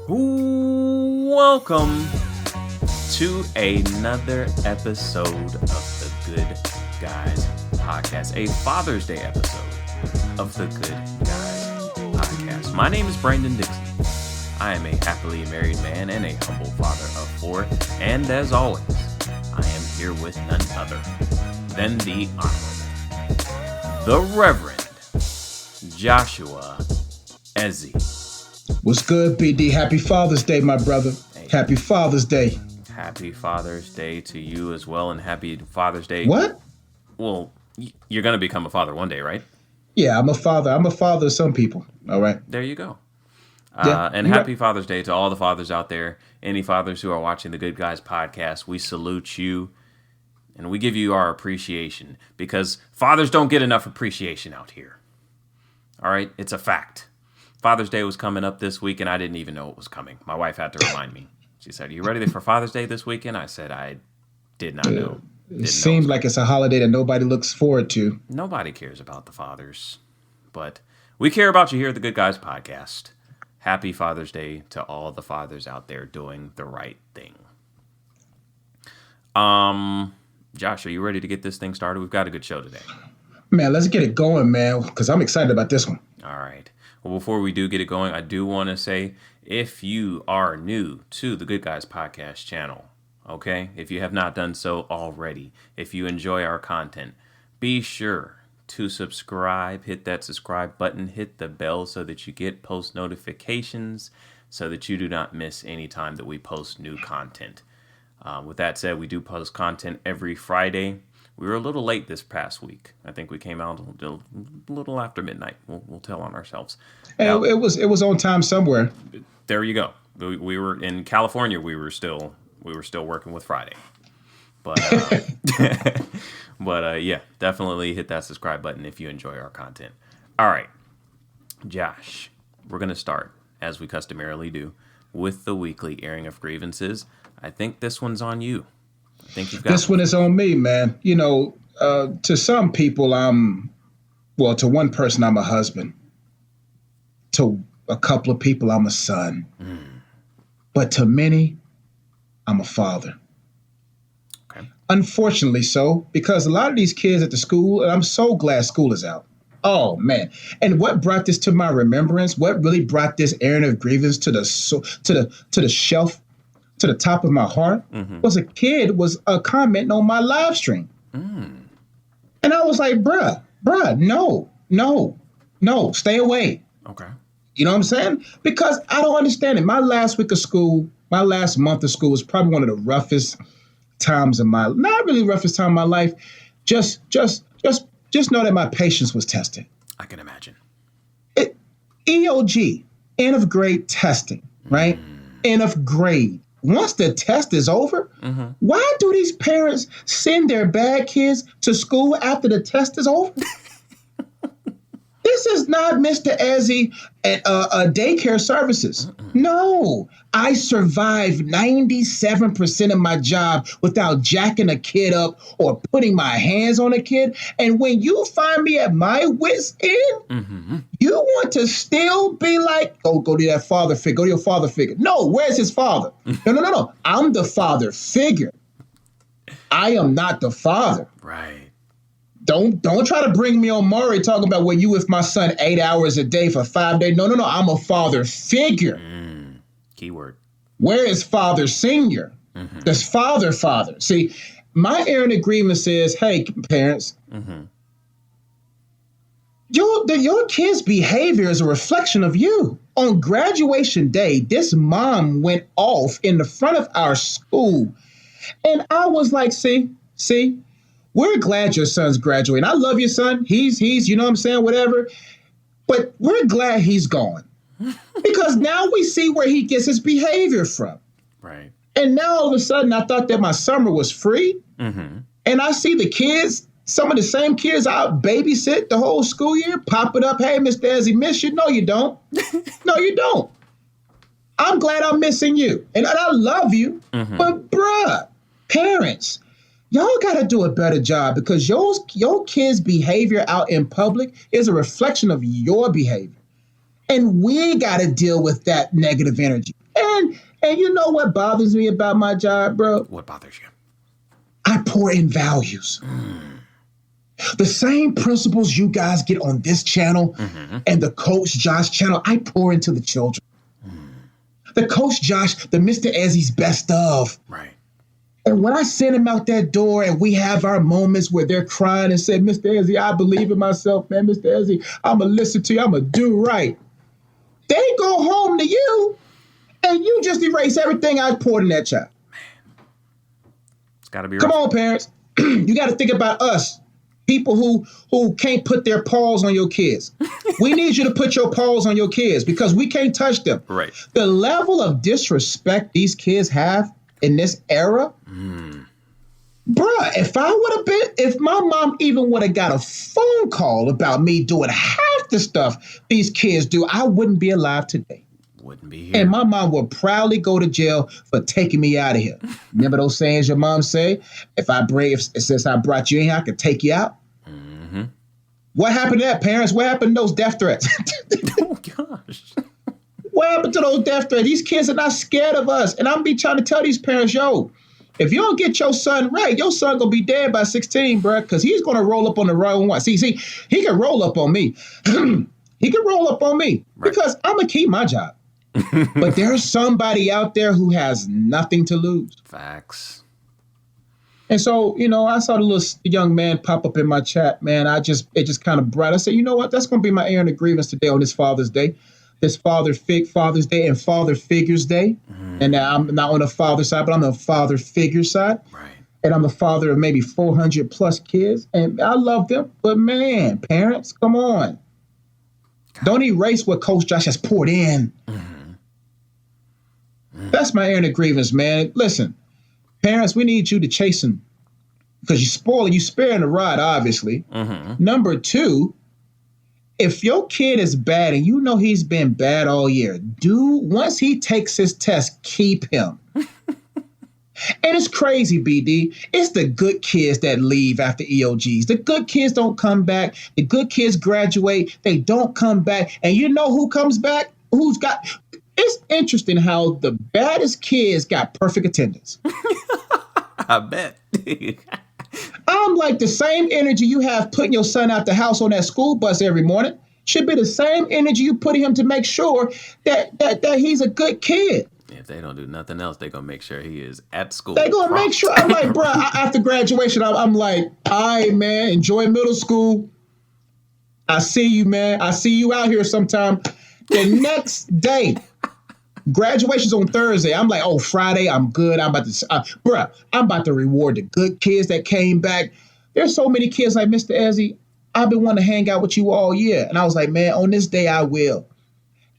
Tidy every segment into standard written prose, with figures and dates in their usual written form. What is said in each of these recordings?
Welcome to another episode of the Good Guys Podcast, a Father's Day episode of the Good Guys Podcast. My name is Brandon Dixon. I am a happily married man and a humble father of four, and as always, I am here with none other than the Honorable, the Reverend Joshua Ezzy. What's good, BD? Happy Father's Day, my brother. Hey. Happy Father's Day. Happy Father's Day to you as well, and happy Father's Day. What? Well, you're going to become a father one day, right? Yeah, I'm a father. I'm a father of some people. All right. There you go. Yeah, and happy Father's Day to all the fathers out there. Any fathers who are watching the Good Guys Podcast, we salute you, and we give you our appreciation, because fathers don't get enough appreciation out here. All right? It's a fact. Father's Day was coming up this week, and I didn't even know it was coming. My wife had to remind me. She said, "Are you ready for Father's Day this weekend?" I said, "I did not know." It seems like it's a holiday that nobody looks forward to. Nobody cares about the fathers, but we care about you here at the Good Guys Podcast. Happy Father's Day to all the fathers out there doing the right thing. Josh, are you ready to get this thing started? We've got a good show today. Man, let's get it going, man, because I'm excited about this one. All right. Well, before we do get it going, I do want to say, if you are new to the Good Guys Podcast channel, okay, if you have not done so already, if you enjoy our content, be sure to subscribe, hit that subscribe button, hit the bell so that you get post notifications, so that you do not miss any time that we post new content. With that said, we do post content every Friday. We were a little late this past week. I think we came out a little after midnight. We'll tell on ourselves. Now, it was on time somewhere. there you go. We were in California. We were still working with Friday. But yeah, definitely hit that subscribe button if you enjoy our content. All right, Josh, we're gonna start, as we customarily do, with the weekly airing of grievances. I think this one's on you. I think you've got This one is on me, man. You know, to some people, to one person, I'm a husband. To a couple of people, I'm a son. But to many, I'm a father. Okay. Unfortunately so, because a lot of these kids at the school, and I'm so glad school is out. Oh, man. And what brought this to my remembrance, what really brought this airing of grievance to the shelf, to the top of my heart, was a kid was commenting on my live stream. And I was like, bruh, no, stay away. Okay. You know what I'm saying? Because I don't understand it. My last week of school, my last month of school was probably one of the roughest times of my, not really roughest time of my life. Just know that my patience was tested. I can imagine. EOG, end of grade testing, right? End of grade. Once the test is over, why do these parents send their bad kids to school after the test is over? This is not Mr. Ezzy at daycare services. No, I survived 97% of my job without jacking a kid up or putting my hands on a kid. And when you find me at my wit's end, you want to still be like, go to that father figure, go to your father figure. No, where's his father? No. I'm the father figure. I am not the father. Right. Don't try to bring me on Maury talking about when you with my son 8 hours a day for 5 days. No. I'm a father figure. Keyword. Where is father senior? There's father. See, my airing agreement says, hey, parents, your kid's behavior is a reflection of you. On graduation day, this mom went off in the front of our school. And I was like, see, we're glad your son's graduating. I love your son. He's, you know what I'm saying, whatever. But we're glad he's gone. Because now we see where he gets his behavior from. Right. And now all of a sudden I thought that my summer was free. And I see the kids, some of the same kids I babysit the whole school year, popping up, hey, Mr. Ezzy, miss you. No, you don't. No, you don't. I'm glad I'm missing you. And I love you. But bruh, parents, y'all got to do a better job, because your kids' behavior out in public is a reflection of your behavior. And we got to deal with that negative energy. And you know what bothers me about my job, bro? What bothers you? I pour in values. The same principles you guys get on this channel and the Coach Josh channel, I pour into the children. The Coach Josh, the Mr. Ezzy's best of. Right. And when I send them out that door and we have our moments where they're crying and say, Mr. Ezzy, I believe in myself, man. Mr. Ezzy, I'm going to listen to you. I'm going to do right. They go home to you and you just erase everything I poured in that child. It's got to be Come rough. on, parents. You got to think about us. People who can't put their paws on your kids. We need you to put your paws on your kids because we can't touch them. Right. The level of disrespect these kids have in this era, bruh, if my mom even would have got a phone call about me doing half the stuff these kids do, I wouldn't be alive today. Wouldn't be here. And my mom would proudly go to jail for taking me out of here. Remember those sayings your mom say? Since I brought you in here, I could take you out. Mm-hmm. What happened to that, parents? What happened to those death threats? Oh, gosh. What happened to those death threats? These kids are not scared of us. And I'm be trying to tell these parents, yo, if you don't get your son right, your son going to be dead by 16, bro, because he's going to roll up on the wrong one. See, he can roll up on me. He can roll up on me because I'm going to keep my job. But there's somebody out there who has nothing to lose. Facts. And so, I saw the little young man pop up in my chat, man. It just kind of brought. I said, you know what? That's going to be my errand of grievance today on this Father's Day, this Father's Day and Father Figures Day. And I'm not on the father side, but I'm the father figure side. Right. And I'm the father of maybe 400 plus kids. And I love them. But man, parents, come on. Don't erase what Coach Josh has poured in. That's my errand of grievance, man. Listen, parents, we need you to chasten because you sparing the rod, obviously. Number two, if your kid is bad and you know he's been bad all year, once he takes his test, keep him. And it's crazy, BD. It's the good kids that leave after EOGs. The good kids don't come back. The good kids graduate. They don't come back. And you know who comes back? It's interesting how the baddest kids got perfect attendance. I bet. I'm like, the same energy you have putting your son out the house on that school bus every morning should be the same energy you put him to make sure that he's a good kid. If they don't do nothing else, they're going to make sure he is at school. They're going to make sure. I'm like, bro, after graduation, I'm like, all right, man, enjoy middle school. I see you, man. I see you out here sometime. The next day, graduation's on Thursday. I'm like, oh, Friday, I'm good. I'm about to reward the good kids that came back. There's so many kids like, Mr. Ezzy, I've been wanting to hang out with you all year. And I was like, man, on this day, I will.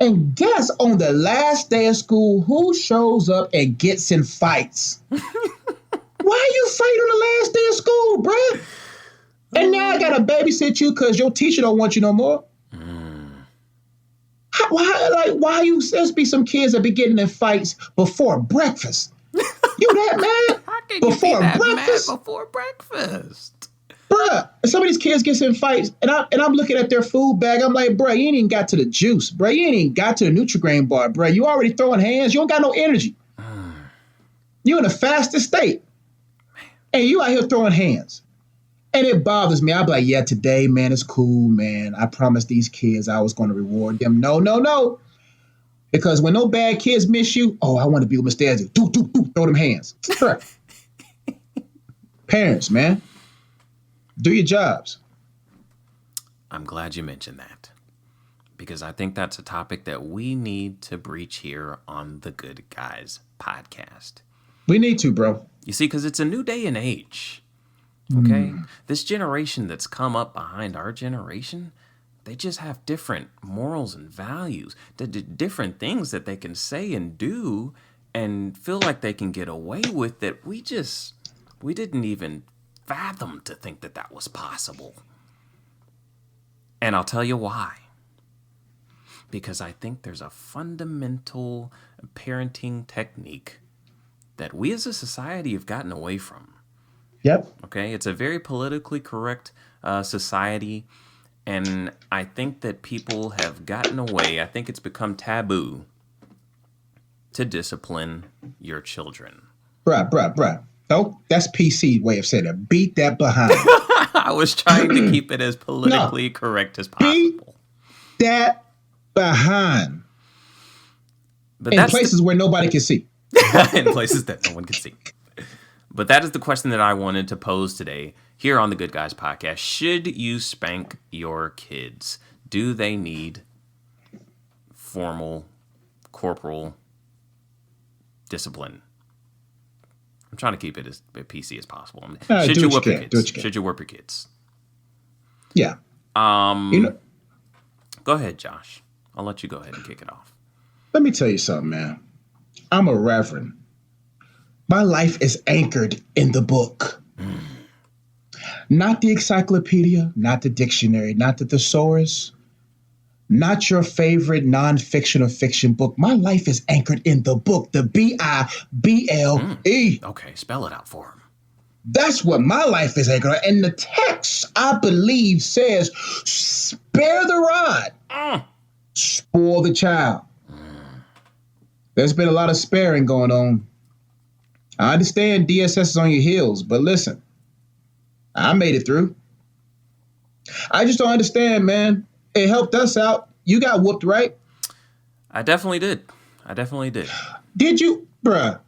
And guess on the last day of school, who shows up and gets in fights? Why you fight on the last day of school, bruh? And now I gotta babysit you because your teacher don't want you no more. Why you? There's be some kids that be getting in fights before breakfast. You that mad? How can you before be that breakfast? mad before breakfast? Bruh, some of these kids get in fights, and I'm looking at their food bag. I'm like, bruh, you ain't even got to the juice, bruh. You ain't even got to the Nutri-Grain bar, bruh. You already throwing hands. You don't got no energy. You in the fastest state, and you out here throwing hands. And it bothers me. I'm like, yeah, today, man, it's cool, man. I promised these kids I was going to reward them. No. Because when no bad kids miss you, I want to be with Mr. Ezzy. Throw them hands. Parents, man. Do your jobs. I'm glad you mentioned that because I think that's a topic that we need to breach here on the Good Guys podcast. We need to, bro. You see, because it's a new day and age. Okay? This generation that's come up behind our generation, they just have different morals and values, different things that they can say and do and feel like they can get away with that we didn't even fathom to think that was possible. And I'll tell you why. Because I think there's a fundamental parenting technique that we as a society have gotten away from. Yep. Okay, it's a very politically correct society, and I think that people have gotten away. I think it's become taboo to discipline your children? Bruh. Oh, that's PC way of saying it. Beat that behind. I was trying to keep it as politically correct as Beat possible. that behind. But in places where nobody can see. In places that no one can see. But that is the question that I wanted to pose today here on the Good Guys podcast. Should you spank your kids? Do they need formal corporal discipline? I'm trying to keep it as PC as possible. Should you whoop your kids? Should you whoop your kids? Yeah. Go ahead, Josh. I'll let you go ahead and kick it off. Let me tell you something, man. I'm a reverend. My life is anchored in the book. Not the encyclopedia, not the dictionary, not the thesaurus, not your favorite nonfiction or fiction book. My life is anchored in the book, the Bible. Okay, spell it out for him. That's what my life is anchored on. And the text, I believe, says, spare the rod, spoil the child. There's been a lot of sparing going on. I understand DSS is on your heels, but listen, I made it through. I just don't understand, man. It helped us out. You got whooped, right? I definitely did. Did you? Bruh.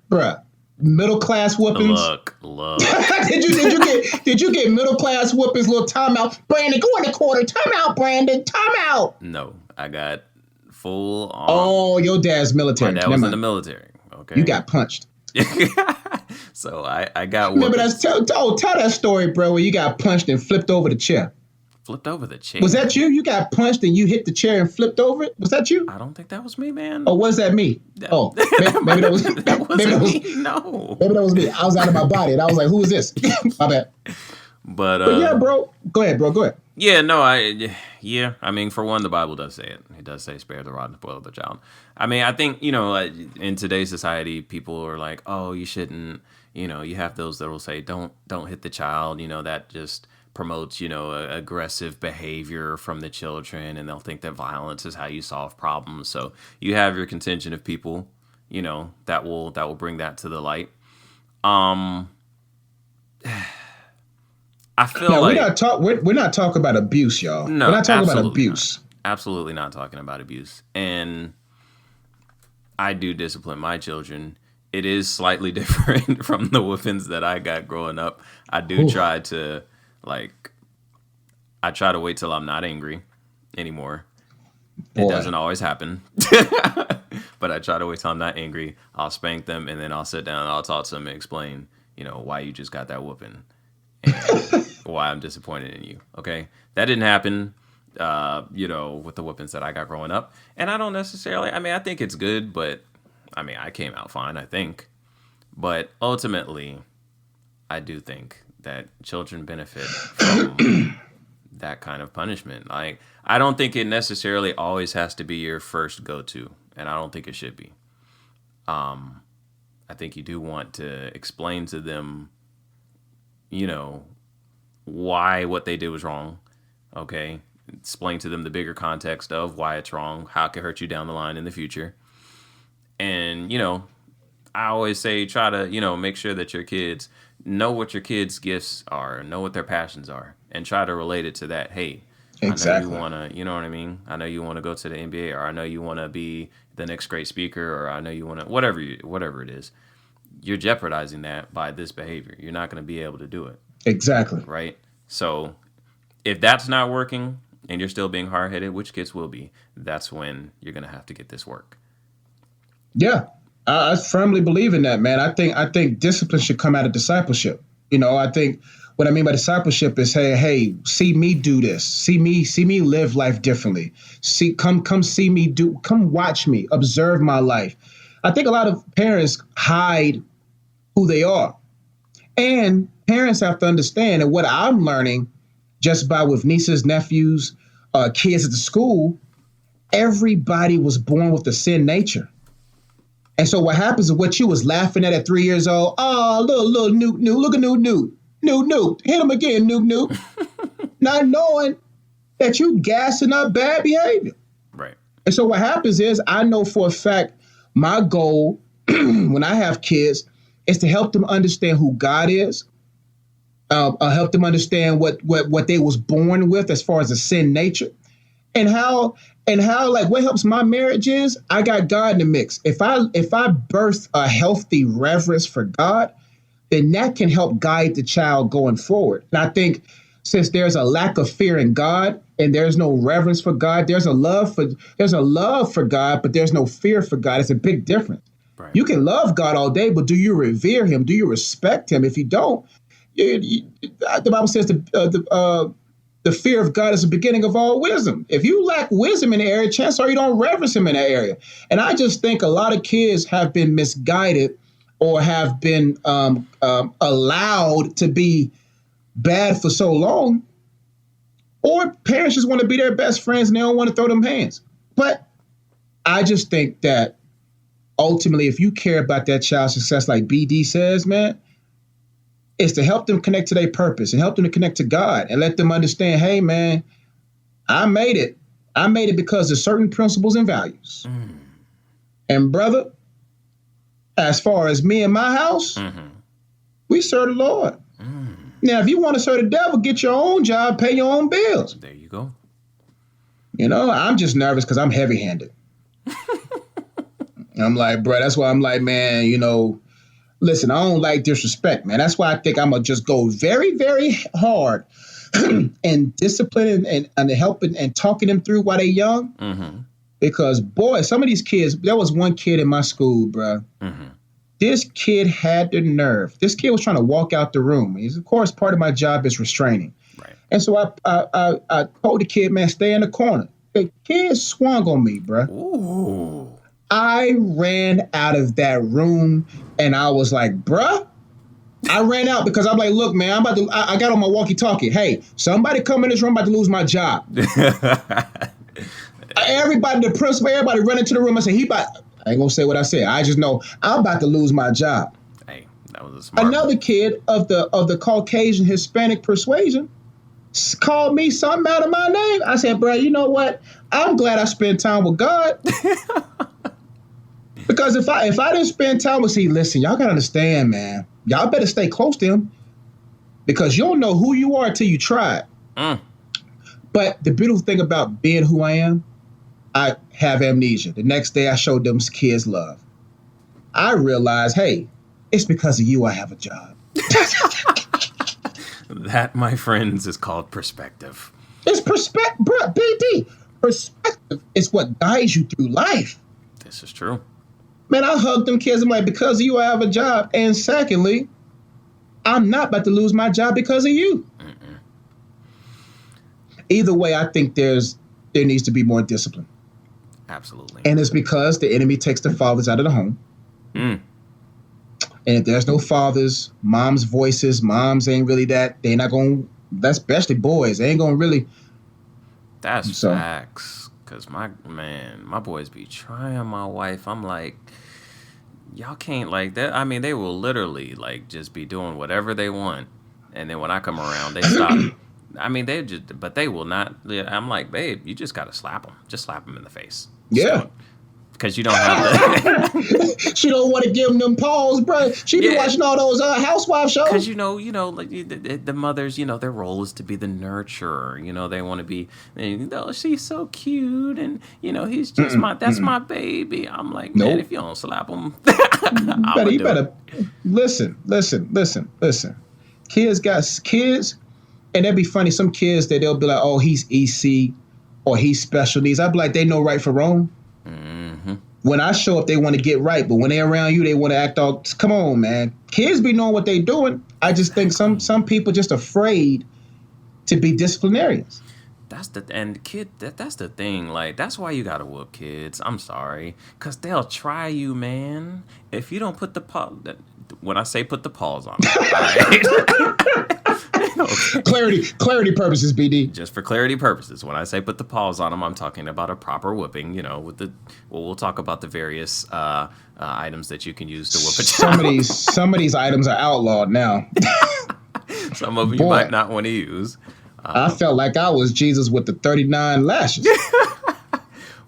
Middle class whoopings. Look. did you get middle class whoopings? Little timeout. Brandon, go in the corner. Timeout, Brandon. Timeout. No, I got full on. Oh, your dad's military. My dad was in the military. Okay. You got punched. So I got whooped. Remember tell that story, bro, where you got punched and flipped over the chair. Flipped over the chair. Was that you? You got punched and you hit the chair and flipped over it? Was that you? I don't think that was me, man. Oh, was that me? Maybe that was me. No. Maybe that was me. I was out of my body and I was like, who is this? My bad. But yeah, bro. Go ahead, bro. Go ahead. Yeah, no, I mean, for one, the Bible does say it. It does say spare the rod and spoil the child. I mean, I think, in today's society, people are like, oh, you shouldn't, you have those that will say, don't hit the child, that just promotes, aggressive behavior from the children, and they'll think that violence is how you solve problems. So you have your contingent of people, that will bring that to the light. I feel like we're not talking about abuse, y'all. No, we're not talking about abuse. Not. Absolutely not talking about abuse. And I do discipline my children. It is slightly different from the whoopings that I got growing up. I do try to wait till I'm not angry anymore. Boy. It doesn't always happen. But I try to wait till I'm not angry. I'll spank them, and then I'll sit down and I'll talk to them and explain, why you just got that whooping. And why I'm disappointed in you. Okay. That didn't happen, with the whoopings that I got growing up. And I don't necessarily, I think it's good, but I came out fine, I think. But ultimately, I do think that children benefit from that kind of punishment. Like, I don't think it necessarily always has to be your first go-to, and I don't think it should be. I think you do want to explain to them, why what they did was wrong. Okay. Explain to them the bigger context of why it's wrong, how it could hurt you down the line in the future. And, I always say, try to, make sure that your kids know what your kids' gifts are, know what their passions are, and try to relate it to that. Hey, exactly. I know you want to, you know what I mean? I know you want to go to the NBA, or I know you want to be the next great speaker, or I know you want to, whatever it is. You're jeopardizing that by this behavior. You're not going to be able to do it. Exactly. Right? So if that's not working and you're still being hard-headed, which kids will be, that's when you're going to have to get this work. Yeah. I firmly believe in that, man. I think discipline should come out of discipleship. I think what I mean by discipleship is, hey, see me do this. See me live life differently. Come see me come watch me, observe my life. I think a lot of parents hide who they are. And parents have to understand, and what I'm learning just with nieces, nephews, kids at the school, everybody was born with a sin nature. And so what happens is what you was laughing at 3 years old, oh, little Nuke, look at Nuke, hit him again, Nuke. Not knowing that you gassing up bad behavior. Right. And so what happens is, I know for a fact, My goal when I have kids is to help them understand who God is. Help them understand what they was born with as far as a sin nature, and how like what helps my marriage is I got God in the mix. If I birth a healthy reverence for God, then that can help guide the child going forward. And I think since there's a lack of fear in God and there's no reverence for God, there's a love for God, but there's no fear for God. It's a big difference. Right. You can love God all day, but do you revere him? Do you respect him? If you don't, the Bible says the fear of God is the beginning of all wisdom. If you lack wisdom in the area, chances are you don't reverence him in that area. And I just think a lot of kids have been misguided or have been allowed to be bad for so long, or parents just want to be their best friends and they don't want to throw them hands. But I just think that ultimately, if you care about that child's success, like BD says, man, is to help them connect to their purpose and help them to connect to God and let them understand, hey, man, I made it. I made it because of certain principles and values. And brother, as far as me and my house, we serve the Lord. Now, if you want to serve the devil, get your own job, pay your own bills. There you go. You know, I'm just nervous because I'm heavy-handed. I'm like, bro, that's why I'm like, man, you know, listen, I don't like disrespect, man. That's why I think I'm going to just go very, very hard and discipline and helping and talking them through while they're young. Because, boy, some of these kids, there was one kid in my school, bro. This kid had the nerve. This kid was trying to walk out the room. He's, of course, part of my job is restraining. Right. And so I told the kid, man, stay in the corner. The kid swung on me, bro. Ooh. I ran out of that room and I was like, bruh. I ran out because I'm like, look, man, I got on my walkie-talkie. Hey, somebody come in this room, I'm about to lose my job. Everybody, the principal, everybody run into the room. I said, I ain't gonna say what I said. I just know I'm about to lose my job. Hey, that was a smart Another kid of the Caucasian Hispanic persuasion called me something out of my name. I said, bro, you know what? I'm glad I spent time with God. Because if I didn't spend time with, listen, y'all gotta understand, man. Y'all better stay close to him because you don't know who you are until you try it. But the beautiful thing about being who I am, I have amnesia. The next day I showed them kids love. I realized, hey, it's because of you I have a job. That, my friends, is called perspective. It's perspective, bro, BD. Perspective is what guides you through life. This is true. Man, I hugged them kids. I'm like, because of you, I have a job. And secondly, I'm not about to lose my job because of you. Either way, I think there needs to be more discipline. Absolutely. And it's because the enemy takes the fathers out of the home. And if there's no fathers, moms' voices, moms ain't really that. They're not going to, especially boys, they ain't going to really. That's facts. Because my boys be trying my wife. I'm like, y'all can't like that. I mean, they will literally like just be doing whatever they want. And then when I come around, they stop. I mean, but they will not. I'm like, babe, you just got to slap them. Just slap them in the face. Yeah. Because you don't have to. She don't want to give them paws, bro. She be watching all those housewife shows. Because, like the mothers, their role is to be the nurturer. They want to be, she's so cute. And, he's just that's my baby. I'm like, man, if you don't slap him, you better listen. Kids got kids. And that'd be funny. Some kids that they'll be like, oh, he's EC or he's special needs. I'd be like, they know right from wrong. When I show up, they want to get right. But when they're around you, they want to act all, come on, man. Kids be knowing what they doing. I just think some people just afraid to be disciplinarians. That's the thing. Like, that's why you got to whoop kids. I'm sorry. Because they'll try you, man. If you don't put when I say put the paws on them, all right? Okay. Clarity purposes, BD. Just for clarity purposes, when I say put the paws on them, I'm talking about a proper whooping. We'll talk about the various items that you can use to whoop a child. Some of these items are outlawed now. Some of them you might not want to use. I felt like I was Jesus with the 39 lashes.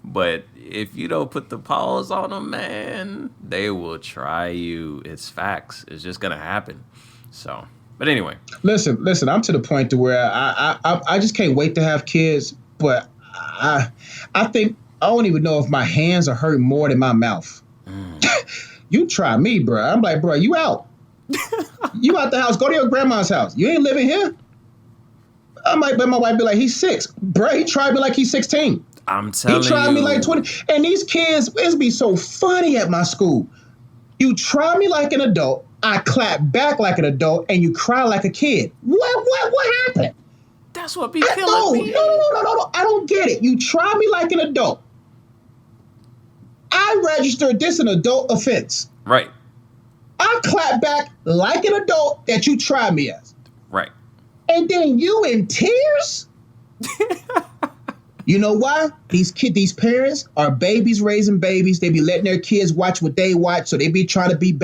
But if you don't put the pause on them, man, they will try you. It's facts. It's just gonna happen. So, but anyway, Listen. I'm to the point to where I just can't wait to have kids. But I think I don't even know if my hands are hurting more than my mouth. You try me, bro. I'm like, bro, you out. You out the house. Go to your grandma's house. You ain't living here. I might, but my wife be like, he's 6. Bro, he tried me like he's 16. I'm telling you. He tried me like 20. And these kids, it's be so funny at my school. You try me like an adult, I clap back like an adult, and you cry like a kid. What happened? That's what be killing me. No. I don't get it. You try me like an adult. I registered this an adult offense. Right. I clap back like an adult that you try me as. Right. And then you in tears? You know why? These parents are babies raising babies. They be letting their kids watch what they watch, so they be trying to be the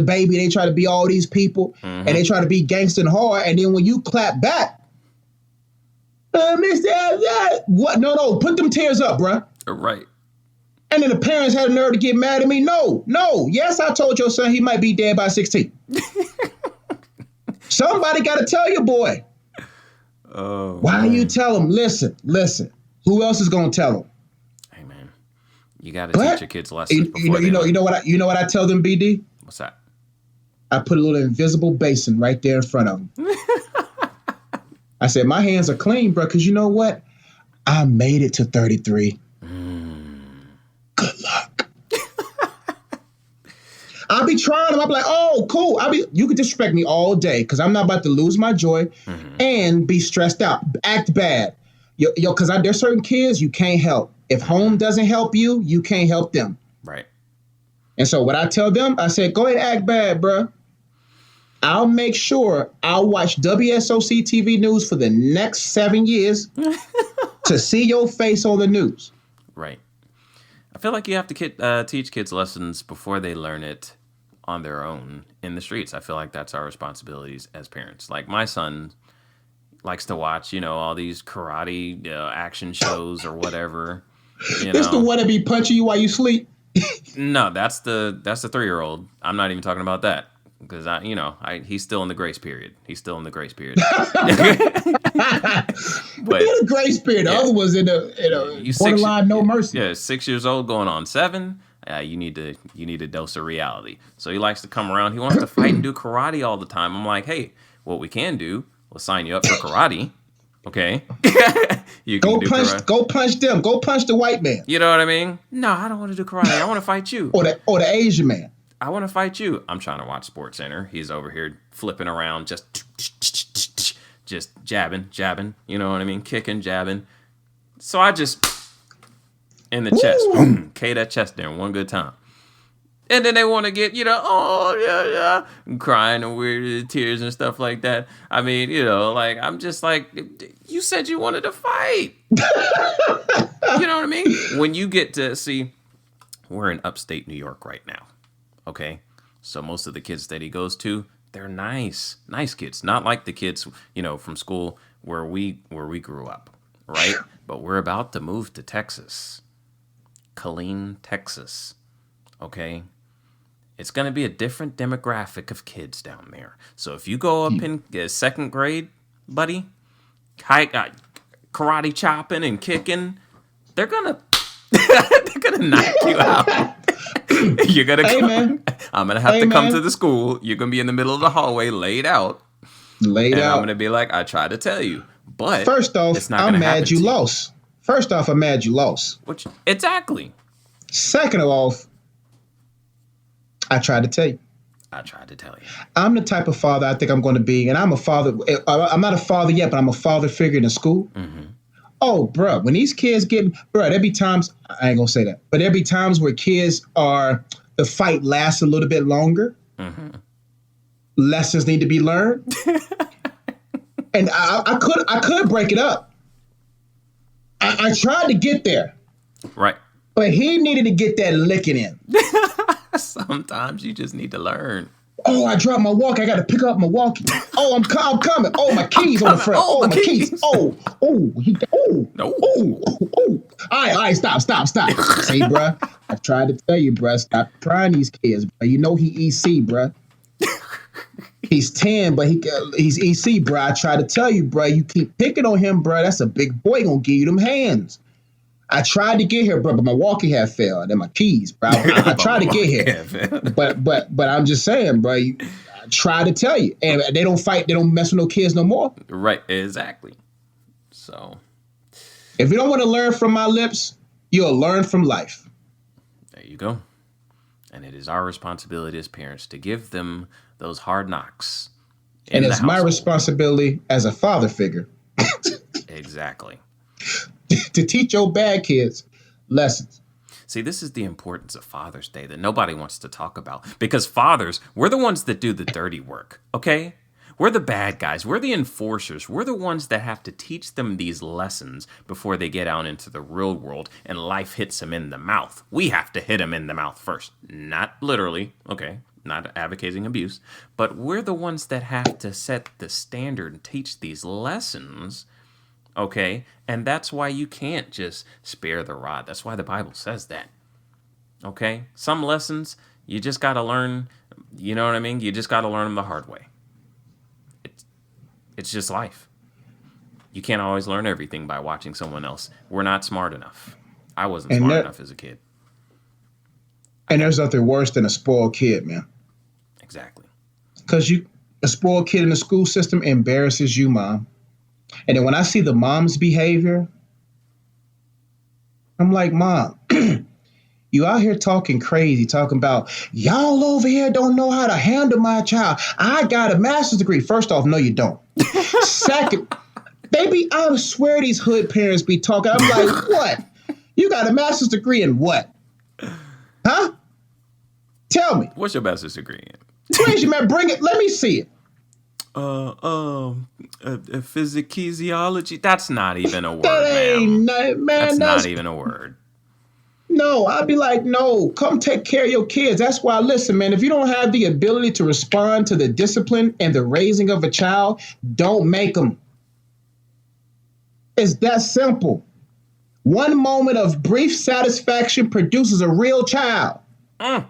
baby. They try to be all these people, and they try to be gangster and hard. And then when you clap back, Mr. What? No, put them tears up, bruh. Right. And then the parents had a nerve to get mad at me. No. Yes, I told your son he might be dead by 16. Somebody got to tell your boy. Oh, why you tell him? Listen. Who else is gonna tell him? Hey man, you got to teach your kids lessons. You know what I tell them, BD? What's that? I put a little invisible basin right there in front of them. I said my hands are clean, bro, because you know what? I made it to 33. Good luck. I'll be trying them. I'll be like, oh, cool. You can disrespect me all day because I'm not about to lose my joy and be stressed out, act bad. Because there's certain kids you can't help. If home doesn't help you, you can't help them. Right. And so what I tell them, I said, go ahead and act bad, bro. I'll make sure I'll watch WSOC TV news for the next 7 years to see your face on the news. Right. I feel like you have to teach kids lessons before they learn it on their own in the streets. I feel like that's our responsibilities as parents. Like my son likes to watch, all these karate action shows or whatever. It's the one that be punching you while you sleep. No, that's the 3-year-old. I'm not even talking about that because he's still in the grace period. But in the grace period, the other was in a borderline no mercy. Yeah, 6 years old going on 7. You need a dose of reality. So he likes to come around. He wants to fight and do karate all the time. I'm like, hey, what we can do, we'll sign you up for karate. Okay. You can go punch them. Go punch the white man. You know what I mean? No, I don't want to do karate. I want to fight you. or the Asian man. I want to fight you. I'm trying to watch Sports Center. He's over here flipping around, just jabbing. You know what I mean? Kicking, jabbing. So I just in the chest, boom, K that chest there in one good time. And then they want to get, crying and weird tears and stuff like that. I mean, I'm just like, you said you wanted to fight. You know what I mean? When you get to see, we're in upstate New York right now. Okay. So most of the kids that he goes to, they're nice kids. Not like the kids, from school where we grew up. Right. But we're about to move to Texas, Killeen, Texas. Okay. It's going to be a different demographic of kids down there. So if you go up in 2nd grade, buddy, karate chopping and kicking, they're going to knock you out. You're going to come. I'm going to have to come to the school. You're going to be in the middle of the hallway laid out. I'm going to be like, I tried to tell you. But first off, I'm mad you lost. Exactly. Second of all, I tried to tell you. I'm the type of father I think I'm going to be, and I'm a father. I'm not a father yet, but I'm a father figure in the school. Mm-hmm. Oh, bro, when these kids there'll be times, I ain't going to say that, but there'll be times where the fight lasts a little bit longer. Mm-hmm. Lessons need to be learned. And I could break it up. I tried to get there. Right. But he needed to get that licking in. Sometimes you just need to learn. Oh, I dropped my walkie. I got to pick up my walkie. Oh, I'm coming. Oh, my keys on the front. Oh, my keys. Oh, No. oh. All right, stop. See, bruh, I tried to tell you, bruh, stop trying these kids, bruh. You know he EC, bruh. He's 10, but he's EC, bruh. I try to tell you, bruh, you keep picking on him, bruh. That's a big boy gonna give you them hands. I tried to get here, bruh, but my walkie had failed and my keys, bruh. I tried to get here, but I'm just saying, bruh. I try to tell you, and they don't fight. They don't mess with no kids no more. Right, exactly. So, if you don't want to learn from my lips, you'll learn from life. There you go. And it is our responsibility as parents to give them those hard knocks. And it's my responsibility as a father figure. Exactly. To teach your bad kids lessons. See, this is the importance of Father's Day that nobody wants to talk about. Because fathers, we're the ones that do the dirty work, okay? We're the bad guys. We're the enforcers. We're the ones that have to teach them these lessons before they get out into the real world and life hits them in the mouth. We have to hit them in the mouth first. Not literally, okay? Not advocating abuse. But we're the ones that have to set the standard and teach these lessons. Okay, and that's why you can't just spare the rod. That's why the Bible says that. Okay, some lessons you just got to learn. You know what I mean? You just got to learn them the hard way. It's just life. You can't always learn everything by watching someone else. We're not smart enough. I wasn't smart enough as a kid. And there's nothing worse than a spoiled kid, man. Exactly. Because a spoiled kid in the school system embarrasses you, mom. And then when I see the mom's behavior, I'm like, Mom, you out here talking crazy, talking about y'all over here don't know how to handle my child. I got a master's degree. First off, no, you don't. Second, baby, I swear these hood parents be talking. I'm like, what? You got a master's degree in what? Huh? Tell me. What's your master's degree in? Where's your man? Bring it. Let me see it. Physiology. That's not even a word, man. That's not even a word. No, I'd be like, no, come take care of your kids. That's why, listen, man, if you don't have the ability to respond to the discipline and the raising of a child, don't make them. It's that simple. One moment of brief satisfaction produces a real child. And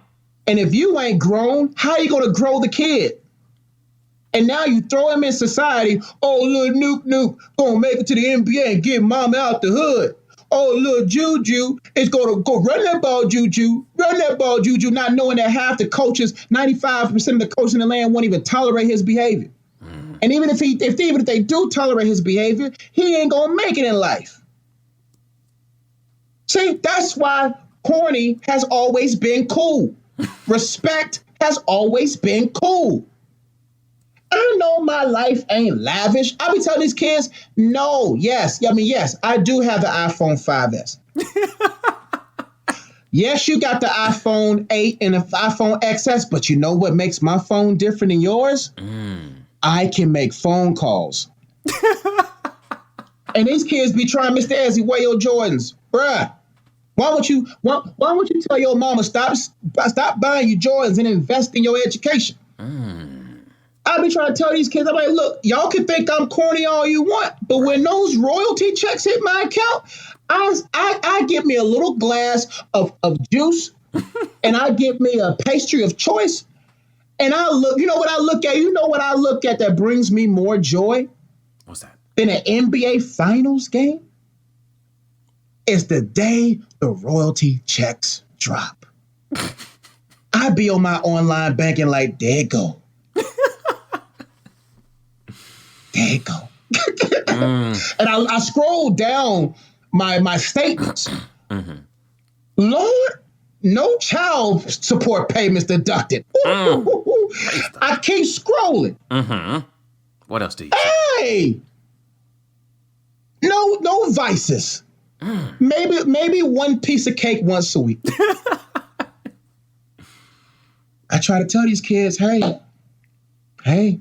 if you ain't grown, how are you going to grow the kid? And now you throw him in society. Oh, little Nuke gonna make it to the NBA and get mama out the hood. Oh, little Juju is gonna go run that ball, Juju, not knowing that half the coaches, 95% of the coaches in the land won't even tolerate his behavior. And even if they do tolerate his behavior, he ain't gonna make it in life. See, that's why corny has always been cool. Respect has always been cool. I know my life ain't lavish. I be telling these kids, yes, I do have the iPhone 5S. Yes, you got the iPhone 8 and the iPhone XS, but you know what makes my phone different than yours? I can make phone calls. And these kids be trying, Mr. Ezzy, wear your Jordans. Bruh, why would you tell your mama stop buying you Jordans and invest in your education? I be trying to tell these kids, I'm like, look, y'all can think I'm corny all you want, but when those royalty checks hit my account, I get me a little glass of juice and I get me a pastry of choice. And you know what I look at that brings me more joy? What's that? Than an NBA Finals game? It's the day the royalty checks drop. I be on my online banking like, there it go. There you go. And I scroll down my statements. Lord, no child support payments deducted. I keep scrolling. What else do you Hey! No vices. Maybe one piece of cake once a week. I try to tell these kids, hey,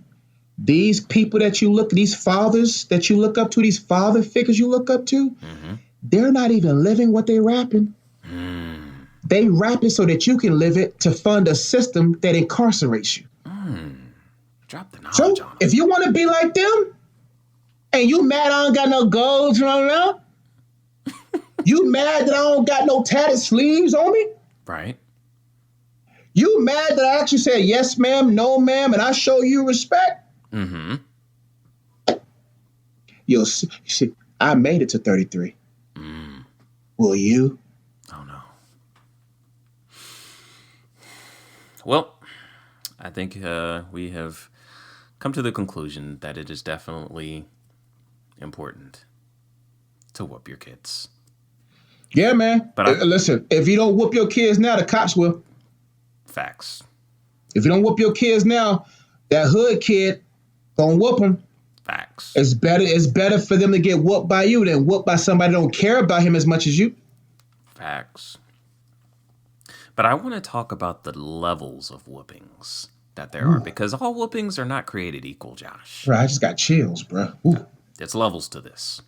these people these fathers that you look up to, these father figures you look up to, they're not even living what they're rapping. They rap it so that you can live it to fund a system that incarcerates you. Drop the knowledge So on them. if you want to be like them, and you mad I don't got no goals running around, you mad that I don't got no tatted sleeves on me, Right. you mad that I actually said yes, ma'am, no, ma'am, and I show you respect, Mm-hmm. you'll see, I made it to 33. Will you? Oh, no. Well, I think we have come to the conclusion that it is definitely important to whoop your kids. Yeah, man. But Listen, if you don't whoop your kids now, the cops will. Facts. If you don't whoop your kids now, that hood kid gonna whoop them. Facts. It's better for them to get whooped by you than whooped by somebody that don't care about him as much as you. Facts. But I want to talk about the levels of whoopings that there are, because all whoopings are not created equal, Josh. Bro, I just got chills, bro. Ooh. It's levels to this.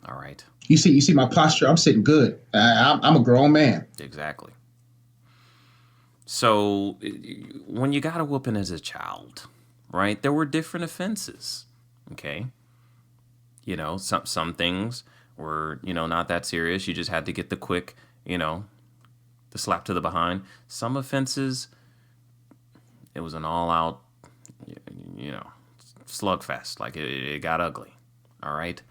All right. You see my posture? I'm sitting good. I'm a grown man. Exactly. So when you got a whooping as a child, right, there were different offenses. Okay. You know, some things were, not that serious. You just had to get the quick, the slap to the behind. Some offenses, it was an all-out, slugfest. Like it got ugly. All right.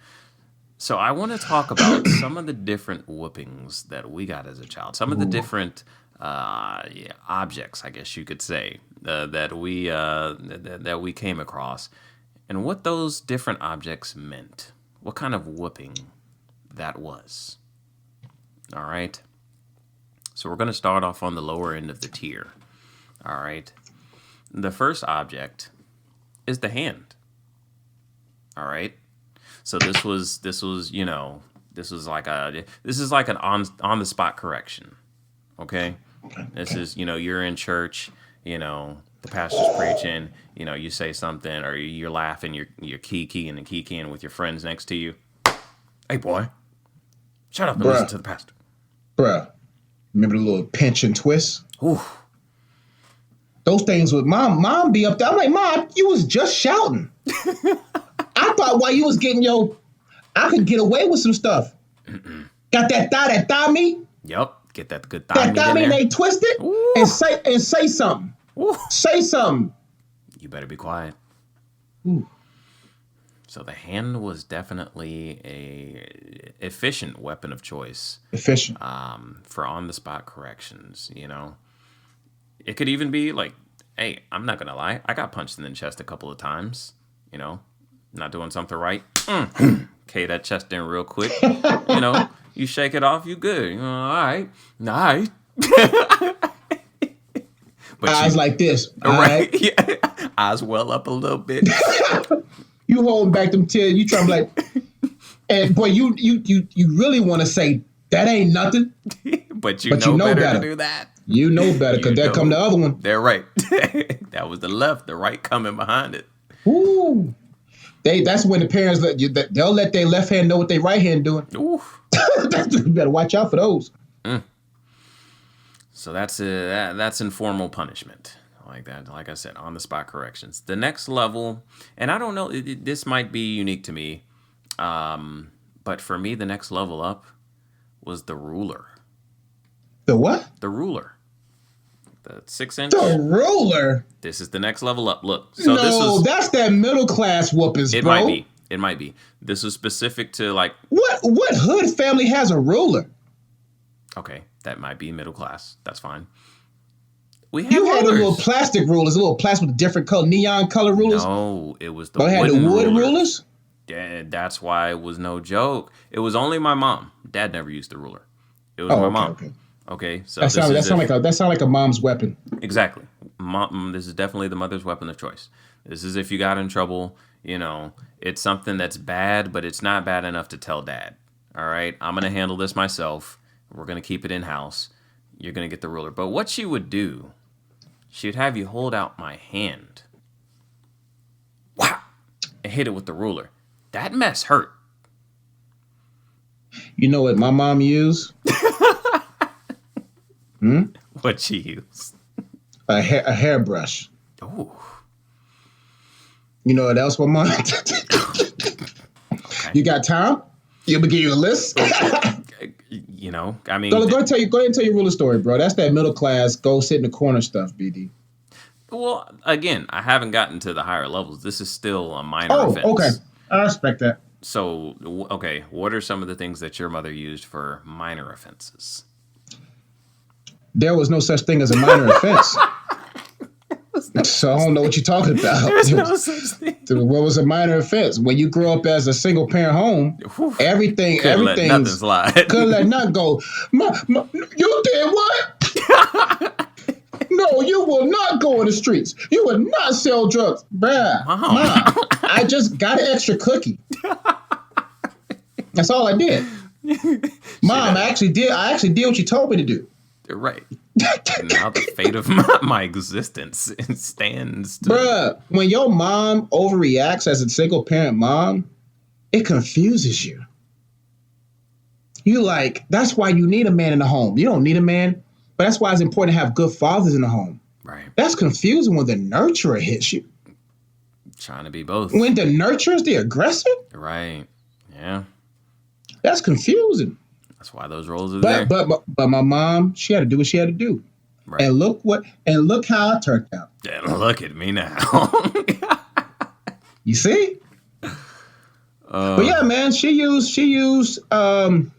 So I want to talk about some of the different whoopings that we got as a child. Some of the different objects, I guess you could say, that we came across, and what those different objects meant. What kind of whooping that was. All right. So we're going to start off on the lower end of the tier. All right. The first object is the hand. All right. So this was like an on the spot correction. Okay. This is, you're in church, the pastor's preaching, you say something, or you're laughing, you're keying with your friends next to you. Hey boy, shut up and listen to the pastor. Bruh, remember the little pinch and twist? Ooh. Those things with mom be up there. I'm like, Mom, you was just shouting. I thought while you was getting I could get away with some stuff. Got that thigh meat? Yep. Get that good thigh meat in there. They twist it and say something. Ooh. Say something. You better be quiet. Ooh. So the hand was definitely a efficient weapon of choice. Efficient. For on-the-spot corrections, It could even be like, hey, I'm not going to lie. I got punched in the chest a couple of times, not doing something right. Okay, that chest in real quick. You shake it off, you good. All right. But eyes like this. Right? Yeah. Eyes well up a little bit. You holding back them tears. You trying to like, and boy, you really want to say that ain't nothing. but you know better to do that. You know better, because there come the other one. They're right. That was the left, the right coming behind it. Ooh. That's when the parents they'll let their left hand know what their right hand doing. Ooh. You better watch out for those. So that's informal punishment. Like that, like I said, on the spot corrections. The next level, and I don't know, this might be unique to me, but for me, the next level up was the ruler. The what? The ruler. The 6-inch. The ruler. This is the next level up. Look. So that's that middle class whoopings, bro. It might be. This is specific to like. What hood family has a ruler? Okay, that might be middle class. That's fine. You had the little plastic rulers, a little plastic with different color, neon color rulers. No, it was the wooden had the wood rulers. Yeah, that's why it was no joke. It was only my mom. Dad never used the ruler. It was my mom. Okay, so that sound like a mom's weapon. Exactly, mom. This is definitely the mother's weapon of choice. This is if you got in trouble. It's something that's bad, but it's not bad enough to tell dad. All right, I'm gonna handle this myself. We're gonna keep it in house. You're gonna get the ruler. But what she would do, she'd have you hold out my hand. Wow, and hit it with the ruler. That mess hurt. You know what my mom used? What she used? A hairbrush. Ooh. You know what else, my mom? Okay. You got time? You begin you a list. You know, I mean, Go ahead and tell your ruler story, bro. That's that middle class go sit in the corner stuff, BD. well, again, I haven't gotten to the higher levels. This is still a minor offense. Okay. I respect that. So, okay, what are some of the things that your mother used for minor offenses? There was no such thing as a minor offense. So I don't know what you're talking about. There's no such thing. What was a minor offense? When you grow up as a single parent home, everything Let nothing slide. Couldn't let nothing go. You did what? No, you will not go in the streets. You will not sell drugs. Bruh, Mom, I just got an extra cookie. That's all I did. Mom, I actually did what you told me to do. Right. Now the fate of my existence stands. Bruh, when your mom overreacts as a single parent mom, it confuses you. You like, that's why you need a man in the home. You don't need a man, but that's why it's important to have good fathers in the home. Right. That's confusing when the nurturer hits you. Trying to be both. When the nurturer is the aggressor? Right. Yeah. That's confusing. That's why those roles are there. But my mom, she had to do what she had to do. Right. And look how it turned out. And look at me now. You see? But yeah, man, she used the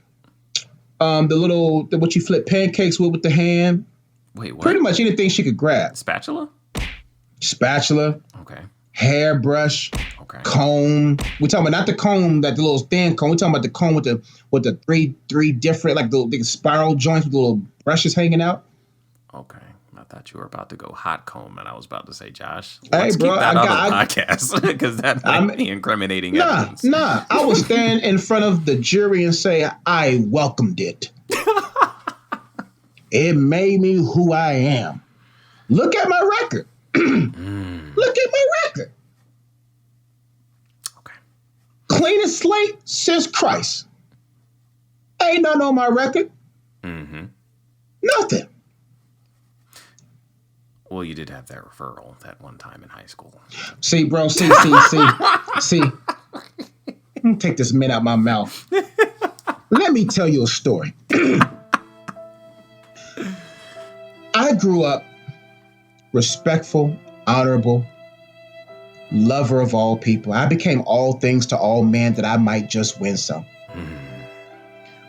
what you flip pancakes with the hand. Wait, what? Pretty much anything she could grab. Spatula. Okay. Hairbrush. Okay. Comb. We're talking about not the comb, that the little thin comb. We're talking about the comb with the three different, like the big spiral joints with the little brushes hanging out. Okay. I thought you were about to go hot comb, and I was about to say, Josh, hey, let's bro, keep that on the podcast because that might be incriminating evidence. Nah. I would stand in front of the jury and say, I welcomed it. It made me who I am. Look at my record. Look at my record. Okay. Cleanest slate since Christ. Ain't nothing on my record. Mm-hmm. Nothing. Well, you did have that referral that one time in high school. See, bro, see. Let me take this mint out my mouth. Let me tell you a story. I grew up respectful, honorable, lover of all people. I became all things to all men that I might just win some.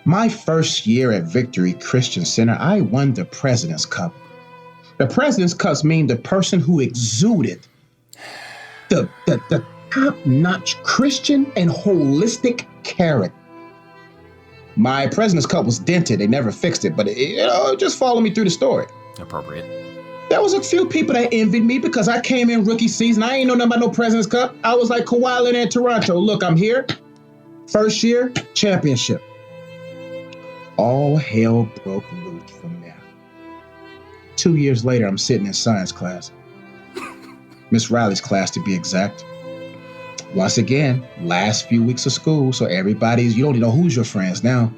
My first year at Victory Christian Center, I won the President's Cup. The President's Cups mean the person who exuded the top-notch Christian and holistic character. My President's Cup was dented. They never fixed it, but just follow me through the story. Appropriate. There was a few people that envied me because I came in rookie season. I ain't know nothing about no President's Cup. I was like Kawhi Leonard in Toronto. Look, I'm here. First year, championship. All hell broke loose from there. 2 years later, I'm sitting in science class. Miss Riley's class, to be exact. Once again, last few weeks of school, so you don't even know who's your friends now.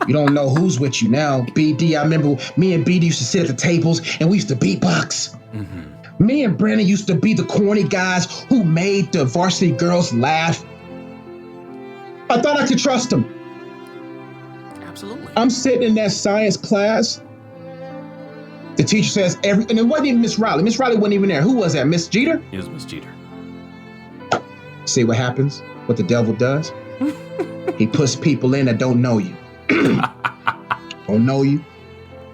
You don't know who's with you now. BD, I remember me and BD used to sit at the tables and we used to beatbox. Mm-hmm. Me and Brandon used to be the corny guys who made the varsity girls laugh. I thought I could trust them. Absolutely. I'm sitting in that science class. The teacher says and it wasn't even Miss Riley. Miss Riley wasn't even there. Who was that? Miss Jeter? It was Miss Jeter. See what happens? What the devil does? He puts people in that don't know you. Don't know you.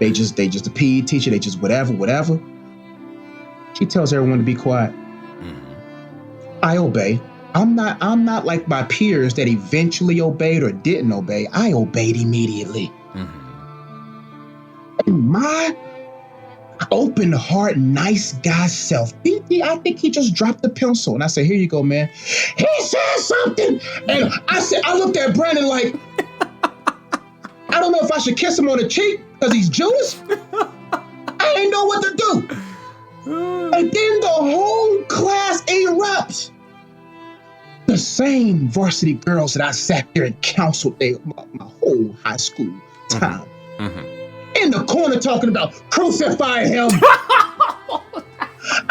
They just a PE teacher. They just whatever. She tells everyone to be quiet. Mm-hmm. I obey. I'm not like my peers that eventually obeyed or didn't obey. I obeyed immediately. Mm-hmm. And my open heart, nice guy self, I think he just dropped the pencil. And I said, here you go, man. He said something. And I looked at Brandon like, I don't know if I should kiss him on the cheek because he's Jewish. I ain't know what to do. And then the whole class erupts. The same varsity girls that I sat there and counseled my whole high school time. Mm-hmm. In the corner talking about crucify him. I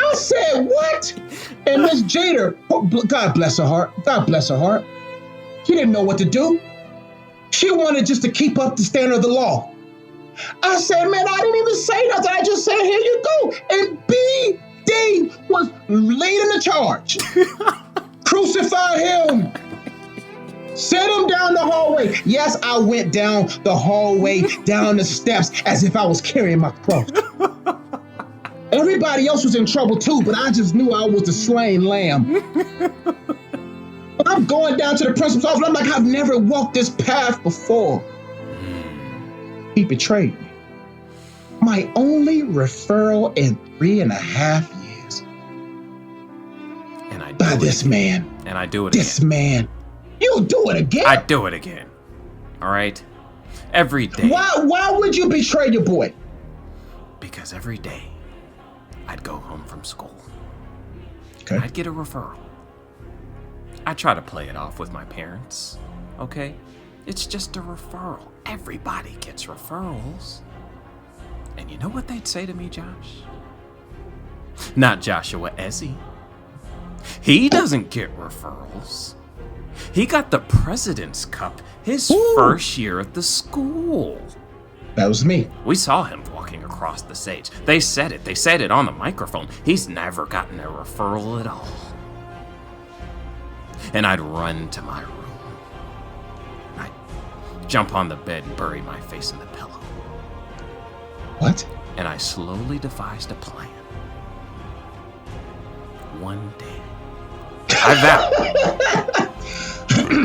I said, what? And Miss Jeter, God bless her heart. God bless her heart. She didn't know what to do. She wanted just to keep up the standard of the law. I said, man, I didn't even say nothing. I just said, here you go. And B.D. was leading the charge. Crucify him. Send him down the hallway. Yes, I went down the hallway, down the steps, as if I was carrying my cross. Everybody else was in trouble too, but I just knew I was the slain lamb. I'm going down to the principal's office. I'm like, I've never walked this path before. He betrayed me. My only referral in 3.5 years. And I do by this man. And I do it this again. This man. You'll do it again? I do it again. All right? Every day. Why would you betray your boy? Because every day I'd go home from school. Okay. I'd get a referral. I try to play it off with my parents, okay? It's just a referral. Everybody gets referrals. And you know what they'd say to me, Josh? Not Joshua Ezzy. He doesn't get referrals. He got the President's Cup his first year at the school. That was me. We saw him walking across the stage. They said it. They said it on the microphone. He's never gotten a referral at all. And I'd run to my room. I'd jump on the bed and bury my face in the pillow. What? And I slowly devised a plan. One day, I vow.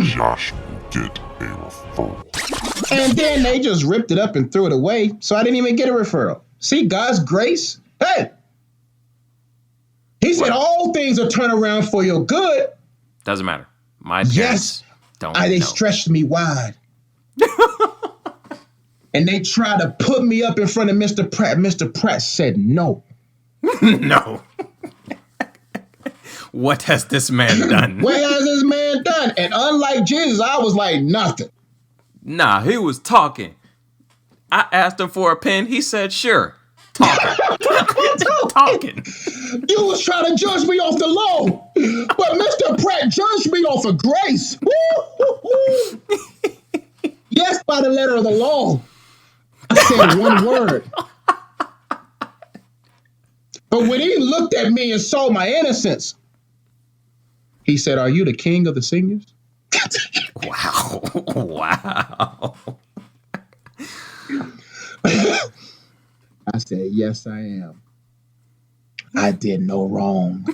Josh will get a referral. And then they just ripped it up and threw it away, so I didn't even get a referral. See, God's grace. Hey! He said all things will turn around for your good. Doesn't matter. My parents don't know. They stretched me wide. And they tried to put me up in front of Mr. Pratt. Mr. Pratt said no. No. What has this man done? What has this man done? And unlike Jesus, I was like nothing. Nah, he was talking. I asked him for a pen. He said, sure. Talking. You was trying to judge me off the law. But Mr. Pratt judged me off of grace. Yes, by the letter of the law. I said one word. But when he looked at me and saw my innocence, he said, are you the king of the seniors? Wow. Wow. I said, yes, I am. I did no wrong.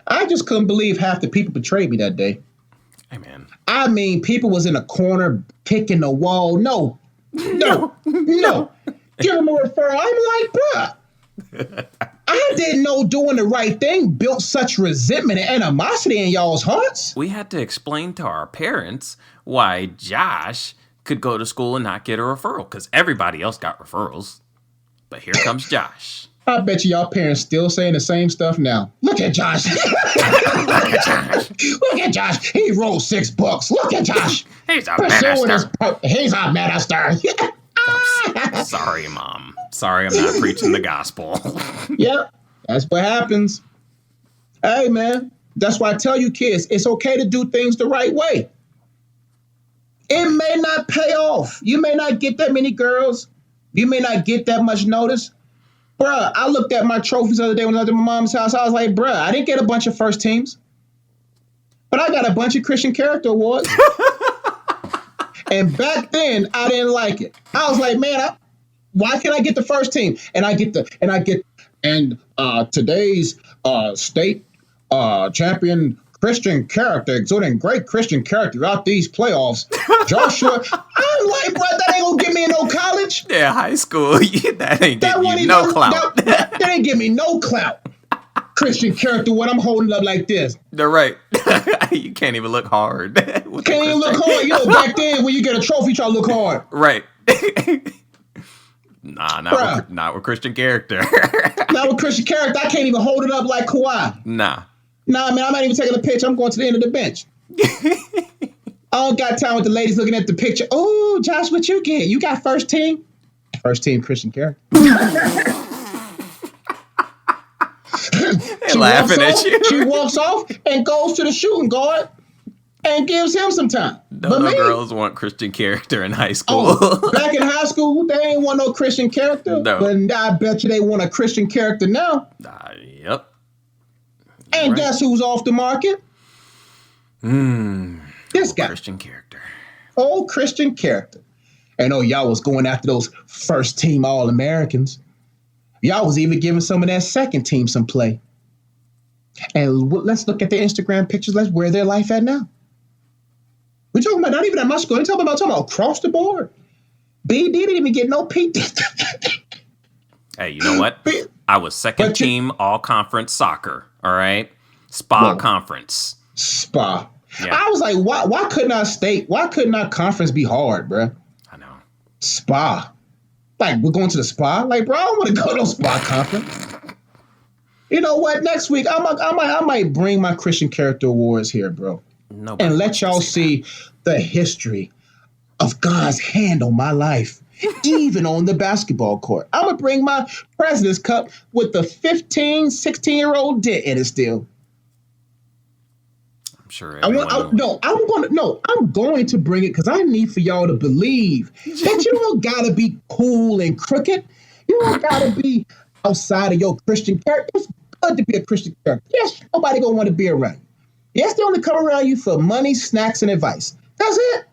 I just couldn't believe half the people betrayed me that day. Hey, man. I mean, people was in a corner kicking the wall. No. Give them a referral. I'm like, bruh, I didn't know doing the right thing built such resentment and animosity in y'all's hearts. We had to explain to our parents why Josh could go to school and not get a referral because everybody else got referrals. But here comes Josh. I bet you y'all parents still saying the same stuff now. Look at Josh. Look at Josh. Look at Josh. He wrote 6 books. Look at Josh. He's a minister. He's a minister. Sorry, Mom. Sorry, I'm not preaching the gospel. Yep, that's what happens. Hey, man, that's why I tell you kids, it's okay to do things the right way. It may not pay off. You may not get that many girls. You may not get that much notice. Bruh, I looked at my trophies the other day when I was at my mom's house. I was like, bruh, I didn't get a bunch of first teams, but I got a bunch of Christian character awards. And back then, I didn't like it. I was like, man, why can't I get the first team? And today's state champion Christian character, exuding great Christian character throughout these playoffs. Joshua, I'm like, bro, that ain't gonna get me in no college. Yeah, high school. That ain't getting you no clout. That ain't give me no clout. Christian character, what I'm holding up like this. They're right. You can't even look hard. Can't even look hard. You know, back then when you get a trophy, you try to look hard. Right. Nah, not with Christian character. Not with Christian character. I can't even hold it up like Kawhi. Nah, man, I'm not even taking a picture. I'm going to the end of the bench. I don't got time with the ladies looking at the picture. Oh, Josh, what you get? You got first team? First team Christian character. laughing at you. She walks off and goes to the shooting guard and gives him some time. No girls want Christian character in high school. Back in high school, they ain't want no Christian character. No. But I bet you they want a Christian character now. Yep. And guess who's off the market? This guy. Christian character. Old Christian character. And y'all was going after those first team All-Americans. Y'all was even giving some of that second team some play. And let's look at their Instagram pictures. Let's where their life at now. We're talking about not even at my school. We're talking about across the board. BD didn't even get no P. Hey, you know what? I was second team all-conference soccer. All right? SPA conference. SPA. Yeah. I was like, why couldn't our conference be hard, bro? I know. SPA. Like, we're going to the spa? Like, bro, I don't want to go to no spa conference. You know what? Next week, I might bring my Christian Character Awards here, bro. And let y'all see the history of God's hand on my life, even on the basketball court. I'm going to bring my President's Cup with the 15, 16-year-old dent in it still. I'm sure. I'm going to bring it because I need for y'all to believe that you don't got to be cool and crooked. You don't got to be outside of your Christian character. It's good to be a Christian character. Yes, nobody going to want to be around you. Yes, they only come around you for money, snacks, and advice. That's it.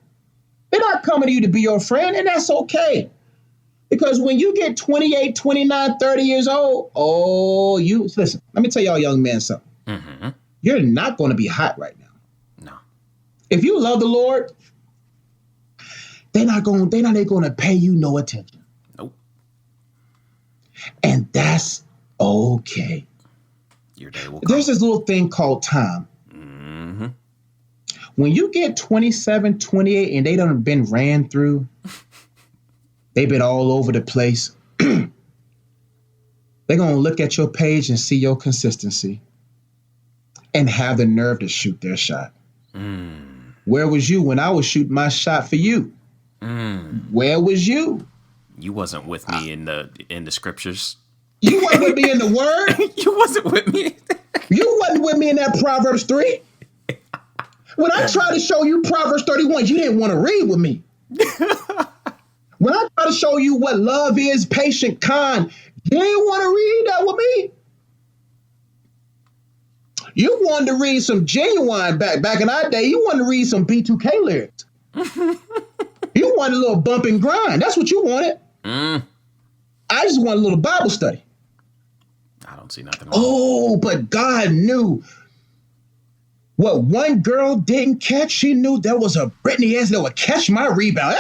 They're not coming to you to be your friend, and that's okay. Because when you get 28, 29, 30 years old, listen, let me tell y'all young men something. Mm-hmm. You're not going to be hot right now. No. If you love the Lord, they're not going to pay you no attention. Nope. And that's okay. Your day will come. There's this little thing called time. Mm-hmm. When you get 27, 28, and they done been ran through, they've been all over the place, they're going to look at your page and see your consistency and have the nerve to shoot their shot. Where was you when I was shooting my shot for you? Where was you? You wasn't with me in the scriptures. You wasn't with me in the word? You wasn't with me. You wasn't with me in that Proverbs 3? When I tried to show you Proverbs 31, you didn't want to read with me. When I tried to show you what love is, patient, kind, you didn't want to read that with me. You wanted to read some Genuine back in our day. You wanted to read some B2K lyrics. You wanted a little bump and grind. That's what you wanted. I just want a little Bible study. I don't see nothing wrong. Oh, but God knew what one girl didn't catch. She knew there was a Brittany S that would catch my rebound.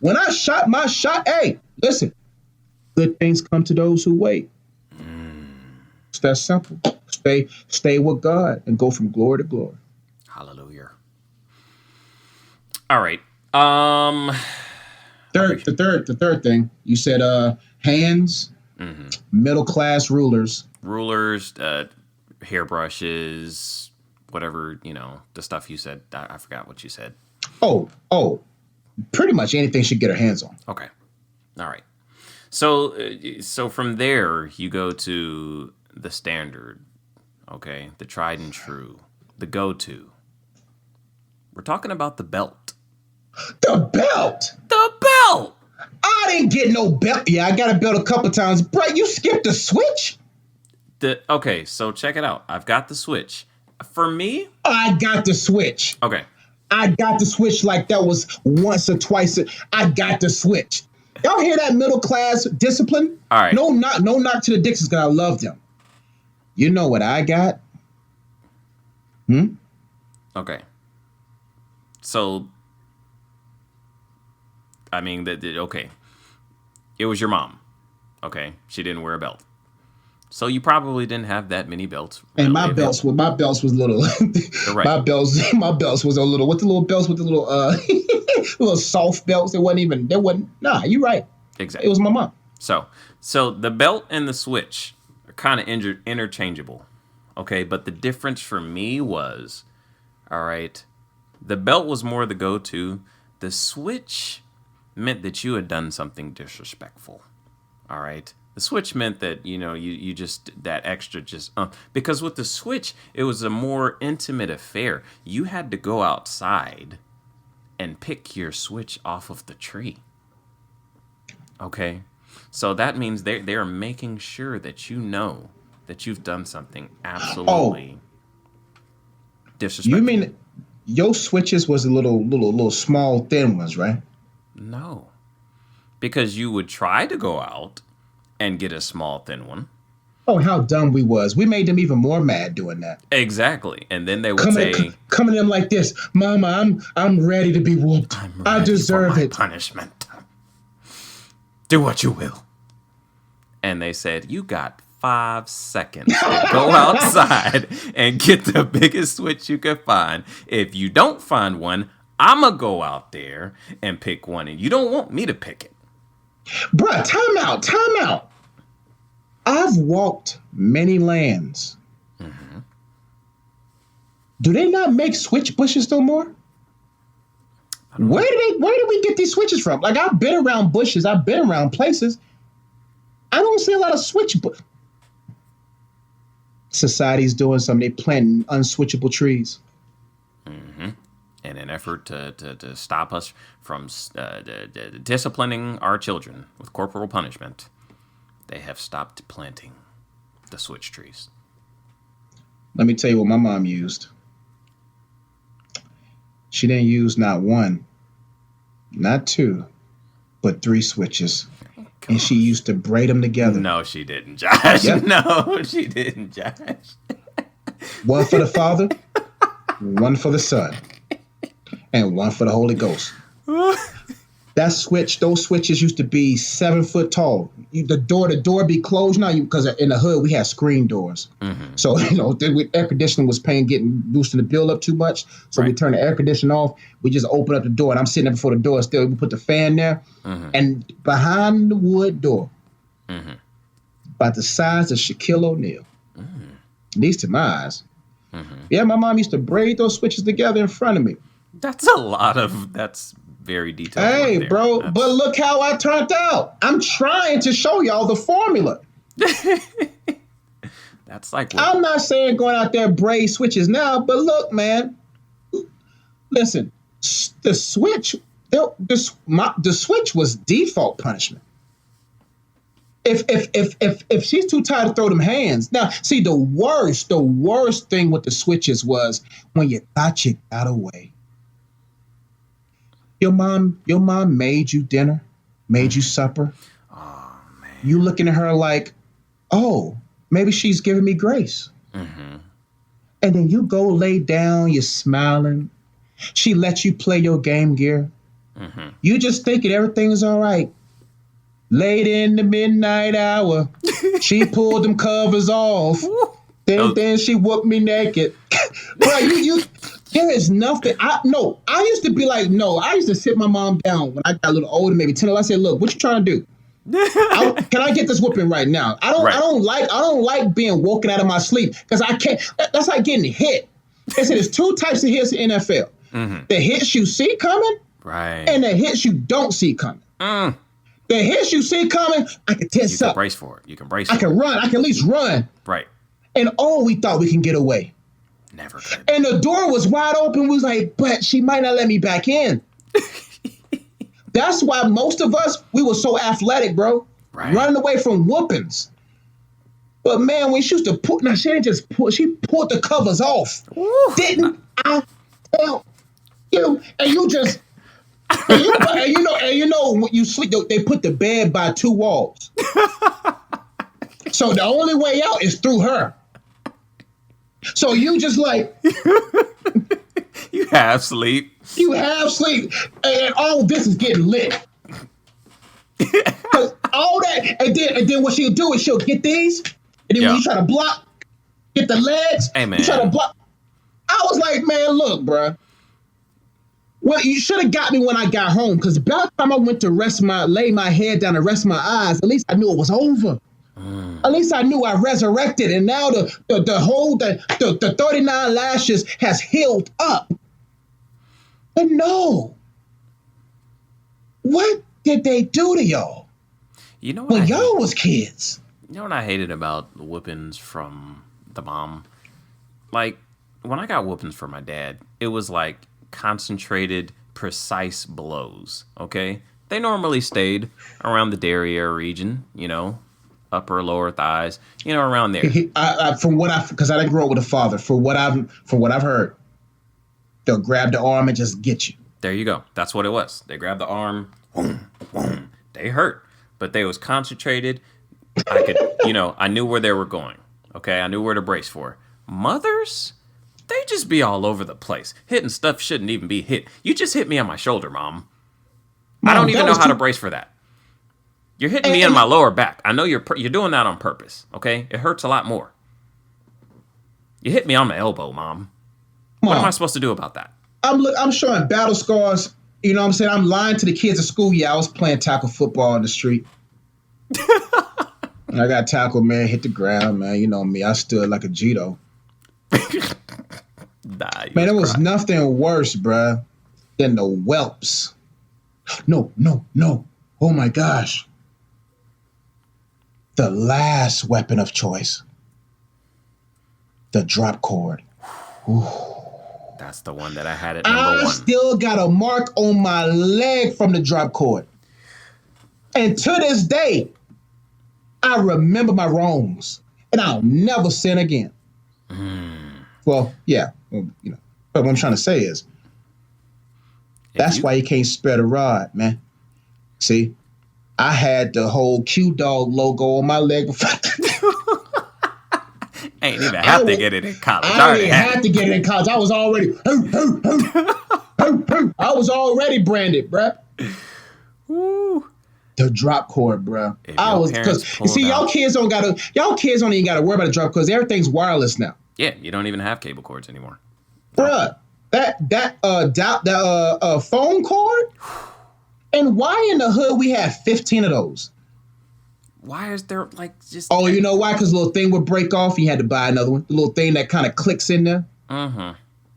When I shot my shot, hey, listen, good things come to those who wait. It's that simple. Stay with God and go from glory to glory. Hallelujah. All right. The third thing you said, hands, middle class rulers, hairbrushes, whatever, the stuff you said. I forgot what you said. Oh, pretty much anything should get her hands on. Okay. All right. So from there you go to the standard, okay, the tried and true, the go-to. We're talking about the belt. The belt. The belt. I didn't get no belt. Yeah, I got a belt a couple times. Bro, you skipped the switch? Okay, so check it out. I've got the switch. For me, I got the switch. Okay. I got the switch like that was once or twice. I got the switch. Y'all hear that middle class discipline? All right. No knock to the Dixons because I love them. You know what I got? Okay. So, I mean, okay. It was your mom. Okay. She didn't wear a belt. So you probably didn't have that many belts. And my belts was little. Right. My belts was a little. What the little belts with the little little soft belts? Nah, you're right. Exactly. It was my mom. So the belt and the switch are kind of interchangeable. Okay, but the difference for me was, all right, the belt was more the go-to. The switch meant that you had done something disrespectful. All right. The switch meant that, you just, that extra just, because with the switch, it was a more intimate affair. You had to go outside and pick your switch off of the tree. Okay? So that means they're making sure that you know that you've done something absolutely disrespectful. You mean your switches was a little small, thin ones, right? No. Because you would try to go out and get a small, thin one. Oh, how dumb we was. We made them even more mad doing that. Exactly. And then they would say... Coming to them like this, Mama, I'm ready to be whooped. I deserve it. Punishment. Do what you will. And they said, you got 5 seconds to go outside and get the biggest switch you can find. If you don't find one, I'm going to go out there and pick one. And you don't want me to pick it. Bruh, time out. I've walked many lands. Mm-hmm. Do they not make switch bushes no more? Where do we get these switches from? Like, I've been around bushes. I've been around places. I don't see a lot of switch. Society's doing something. They planting unswitchable trees. Mm-hmm. In an effort to stop us from disciplining our children with corporal punishment, they have stopped planting the switch trees. Let me tell you what my mom used. She didn't use not one, not two, but 3 switches. And she used to braid them together. No, she didn't, Josh. Yep. No, she didn't, Josh. One for the Father, one for the Son, and one for the Holy Ghost. Those switches used to be 7 foot tall. The door be closed now because in the hood we had screen doors. Mm-hmm. So the air conditioning was getting boosting the bill up too much. So we turned the air conditioning off. We just open up the door, and I'm sitting there before the door. Still, we put the fan there, and behind the wood door, about the size of Shaquille O'Neal, at least to my eyes. Mm-hmm. Yeah, my mom used to braid those switches together in front of me. That's very detailed. Hey, bro, but look how I turned out. I'm trying to show y'all the formula. That's like I'm not saying going out there braid switches now, but look, man. Listen, the switch was default punishment. If she's too tired to throw them hands. Now, see, the worst thing with the switches was when you thought you got away. Your mom made you dinner, made you supper. Oh, man. You looking at her like, oh, maybe she's giving me grace. Mm-hmm. And then you go lay down, you're smiling. She lets you play your Game Gear. Mm-hmm. You just thinking everything is all right. Late in the midnight hour, she pulled them covers off. Then she whooped me naked. Bro, there is nothing. I used to be like, I used to sit my mom down when I got a little older, maybe 10. I said, look, what you trying to do? Can I get this whooping right now? I don't like being woken out of my sleep because I can't. That's like getting hit. They said there's 2 types of hits in NFL. Mm-hmm. The hits you see coming, right, and the hits you don't see coming. The hits you see coming, I can tense up. You can brace for it. I can run. I can at least run. Right. And we thought we can get away. Never could. And the door was wide open. We was like, but she might not let me back in. That's why most of us, we were so athletic, bro. Right. Running away from whoopings. But man, when she used to she didn't just she pulled the covers off. Ooh. Didn't I tell you? And you just, and you know, when you sleep, they put the bed by 2 walls. So the only way out is through her. So you just like you half sleep. And all this is getting lit. All that, and then what she'll do is she'll get these, and then when you try to block, get the legs. Hey, man. You try to block. I was like, man, look, bro. Well, you should have got me when I got home, because by the time I went to lay my head down and rest my eyes, at least I knew it was over. At least I knew I resurrected, and now the 39 lashes has healed up. But no. What did they do to y'all? You know what when y'all was kids. You know what I hated about the whoopings from the mom? Like, when I got whoopings from my dad, it was like concentrated, precise blows, okay? They normally stayed around the derriere region, you know, upper, lower thighs, you know, around there. Because I didn't grow up with a father, from what I've heard, they'll grab the arm and just get you. There you go. That's what it was. They grabbed the arm, boom, boom. They hurt, but they was concentrated. I could, you know, I knew where they were going. Okay, I knew where to brace for. Mothers, they just be all over the place. Hitting stuff shouldn't even be hit. You just hit me on my shoulder, Mom. I don't even know how to brace for that. You're hitting me in my lower back. I know you're doing that on purpose. Okay, it hurts a lot more. You hit me on my elbow, Mom. What am I supposed to do about that? I'm showing battle scars. You know what I'm saying? I'm lying to the kids at school. Yeah, I was playing tackle football in the street. I got tackled, man. Hit the ground, man. You know me. I stood like a Cheeto. Man, there was nothing worse, bruh, than the whelps. No. Oh, my gosh. The last weapon of choice. The drop cord. Ooh. That's the one that I had at number 1. I still got a mark on my leg from the drop cord. And to this day, I remember my wrongs. And I'll never sin again. Well, yeah. You know, but what I'm trying to say is, that's why you can't spread a rod, man. See, I had the whole Q-Dog logo on my leg before. Ain't even have to get it in college. I didn't have to get it in college. I was already, I was already branded, bruh. Woo. The drop cord, bruh. Because see, y'all kids don't even gotta worry about the drop cord because everything's wireless now. Yeah, you don't even have cable cords anymore. Bruh, that phone cord. And why in the hood we had 15 of those? Why is there like just... Oh, you know why? Because the little thing would break off. You had to buy another one. The little thing that kind of clicks in there.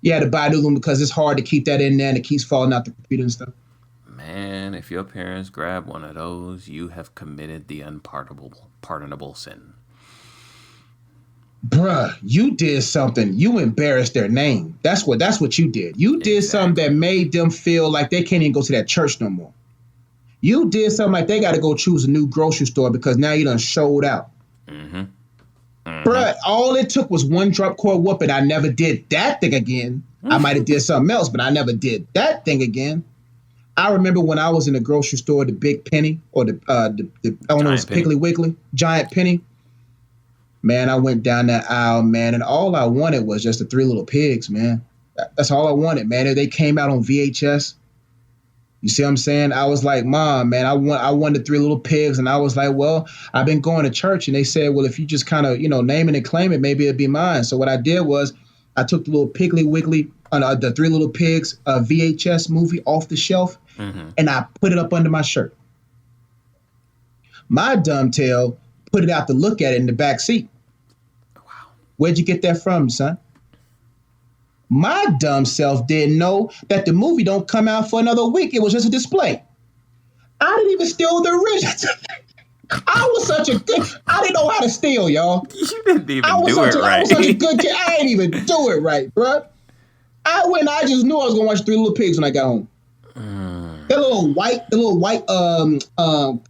You had to buy a new one because it's hard to keep that in there and it keeps falling out the computer and stuff. Man, if your parents grab one of those, you have committed the unpardonable sin. Bruh, you did something. You embarrassed their name. That's what you did. You did something that made them feel like they can't even go to that church no more. You did something like they got to go choose a new grocery store because now you done showed out. Bruh, all it took was one drop cord whooping. I never did that thing again. I might have did something else, but I never did that thing again. I remember when I was in the grocery store, the Big Penny, or the I don't know, it was Piggly Wiggly, Giant Penny. Man, I went down that aisle, man, and all I wanted was just the Three Little Pigs, man. That's all I wanted, man. They came out on VHS. You see what I'm saying? I was like, Mom, man, I want the Three Little Pigs. And I was like, well, I've been going to church. And they said, well, if you just kind of, name it and claim it, maybe it'd be mine. So what I did was I took the little Piggly Wiggly, the Three Little Pigs VHS movie off the shelf, and I put it up under my shirt. My dumb tail put it out to look at it in the back seat. Wow. Where'd you get that from, son? My dumb self didn't know that the movie don't come out for another week. It was just a display. I didn't even steal the original. I was such a good... I didn't know how to steal, y'all. You didn't even do it right. I was such a good kid. I didn't even do it right, bro. I just knew I was going to watch Three Little Pigs when I got home. That little white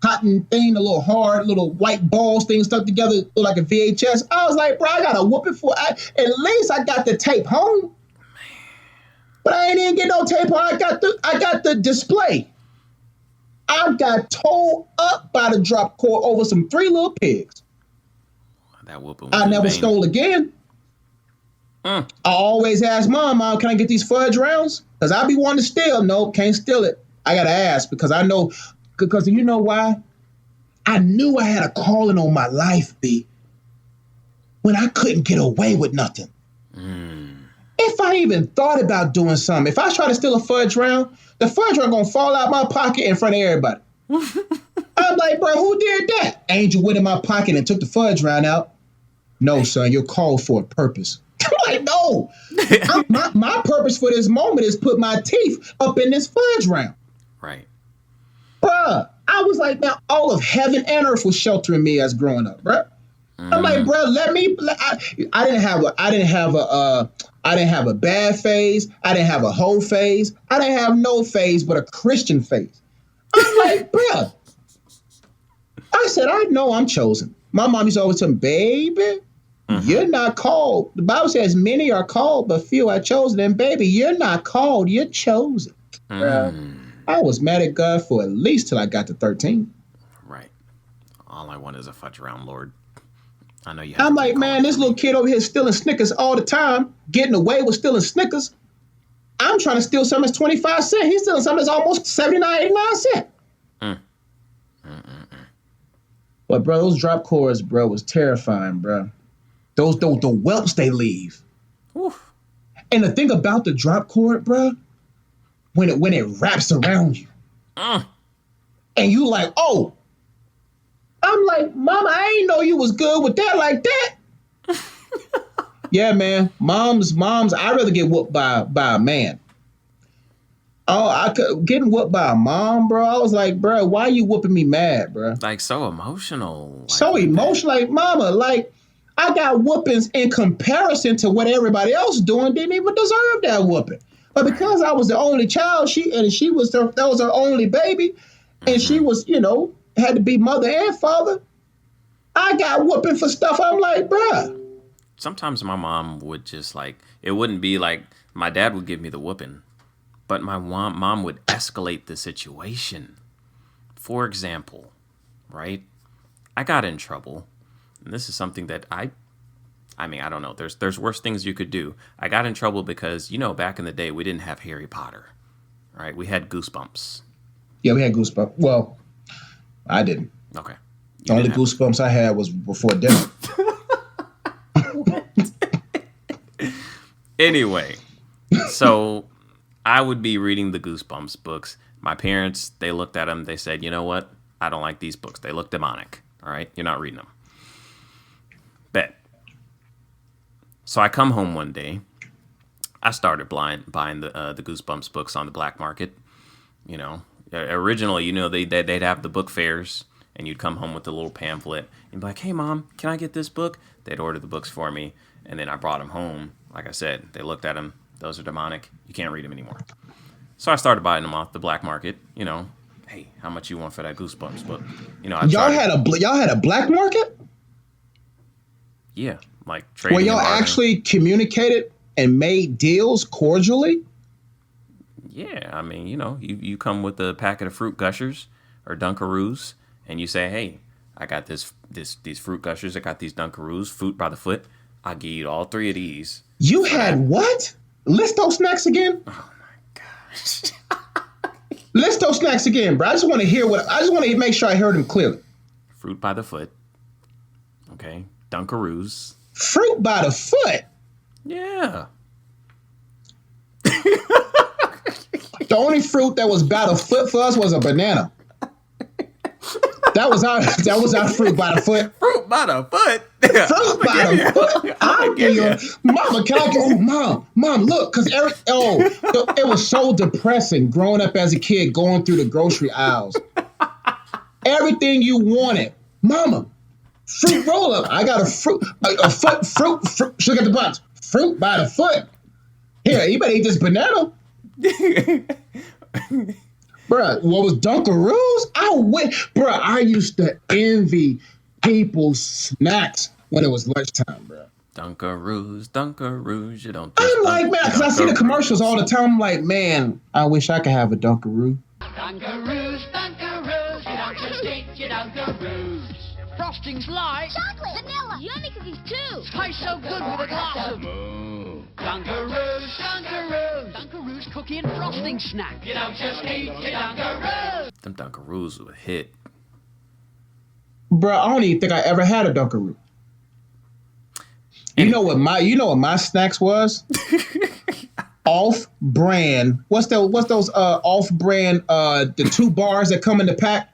cotton thing, the little hard, little white balls thing stuck together like a VHS. I was like, bro, I got to whoop it for... At least I got the tape home. But I ain't even get no tape home. I got the display. I got towed up by the drop cord over some Three Little Pigs. That whooping. I never stole again. I always ask Mom, can I get these fudge rounds? Because I be wanting to steal. No, can't steal it. I got to ask because I know, because you know why? I knew I had a calling on my life, B, when I couldn't get away with nothing. If I even thought about doing something, if I try to steal a fudge round, the fudge round going to fall out my pocket in front of everybody. I'm like, bro, who did that? Angel went in my pocket and took the fudge round out. No, son, you're called for a purpose. I'm like, no. My purpose for this moment is put my teeth up in this fudge round. Right. Bruh, I I was like, man, all of heaven and earth was sheltering me as growing up, bro. I'm like, bro, I didn't have a bad phase. I didn't have a whole phase. I didn't have no phase but a Christian phase. I'm like, bro. I said, I know I'm chosen. My mom used to always tell me, baby, you're not called. The Bible says many are called, but few are chosen. And baby, you're not called, you're chosen. Bro, I was mad at God for at least till I got to 13. Right. All I want is a fudge round, Lord. I know you. I'm like, man, this little kid over here stealing Snickers all the time, getting away with stealing Snickers. I'm trying to steal something that's 25 cents. He's stealing something that's almost 79, 89 cents. But bro, those drop cords, bro, was terrifying, bro. Those the whelps they leave. Oof. And the thing about the drop cord, bro, when it wraps around you, and you like, oh. I'm like, Mama, I ain't know you was good with that like that. Yeah, man. Moms, I'd rather get whooped by a man. Oh, getting whooped by a mom, bro. I was like, bro, why you whooping me mad, bro? Like so emotional. So emotional, like, Mama, like, I got whoopings in comparison to what everybody else doing didn't even deserve that whooping. But because I was the only child, that was her only baby, and she was, had to be mother and father. I got whooping for stuff. I'm like, bruh. Sometimes my mom would just it wouldn't be like my dad would give me the whooping, but my mom would escalate the situation. For example, right? I got in trouble. And this is something that I don't know. There's worse things you could do. I got in trouble because, back in the day, we didn't have Harry Potter, right? We had Goosebumps. Yeah, we had Goosebumps. Well, I didn't. Okay. The only Goosebumps I had was before dinner. Anyway, so I would be reading the Goosebumps books. My parents, they looked at them. They said, you know what? I don't like these books. They look demonic. All right? You're not reading them. Bet. So I come home one day. I started buying the Goosebumps books on the black market. Originally, they'd have the book fairs, and you'd come home with a little pamphlet. You'd be like, hey, Mom, can I get this book? They'd order the books for me, and then I brought them home. Like I said, they looked at them. Those are demonic. You can't read them anymore. So I started buying them off the black market. Hey, how much you want for that Goosebumps book? Y'all had a black market? Yeah, like trading. Where y'all actually communicated and made deals cordially? Yeah, I mean, you come with a packet of Fruit Gushers or Dunkaroos, and you say, hey, I got these Fruit Gushers, I got these Dunkaroos, fruit by the foot. I'll give you all 3 of these. You had what? List those snacks again? Oh my gosh. List those snacks again, bro. I just want to make sure I heard them clearly. Fruit by the foot. Okay. Dunkaroos. Fruit by the foot? Yeah. The only fruit that was by the foot for us was a banana. That was our fruit by the foot. Fruit by the foot. Fruit by the foot. I'll give you. Mama, can I go? Oh, mom, look, because it was so depressing growing up as a kid, going through the grocery aisles. Everything you wanted, Mama. Fruit roll up. I got a fruit. Should get the box. Fruit by the foot. Here, you better eat this banana. Bruh, what was Dunkaroos? I used to envy people's snacks when it was lunchtime, bruh. Dunkaroos, you don't. I'm like, man, because I see the commercials all the time. I'm like, man, I wish I could have a Dunkaroo. Dunkaroos, you don't just eat your Dunkaroos. Frosting's light. Chocolate, vanilla, yummy cookies too. Tastes so good with a glass of Dunkaroos. Dunkaroos cookie and frosting snack. You don't just eat your Dunkaroos. Them Dunkaroos would hit. Bro, I don't even think I ever had a Dunkaroo. You know what my snacks was? Off-brand. What's those off-brand the 2 bars that come in the pack?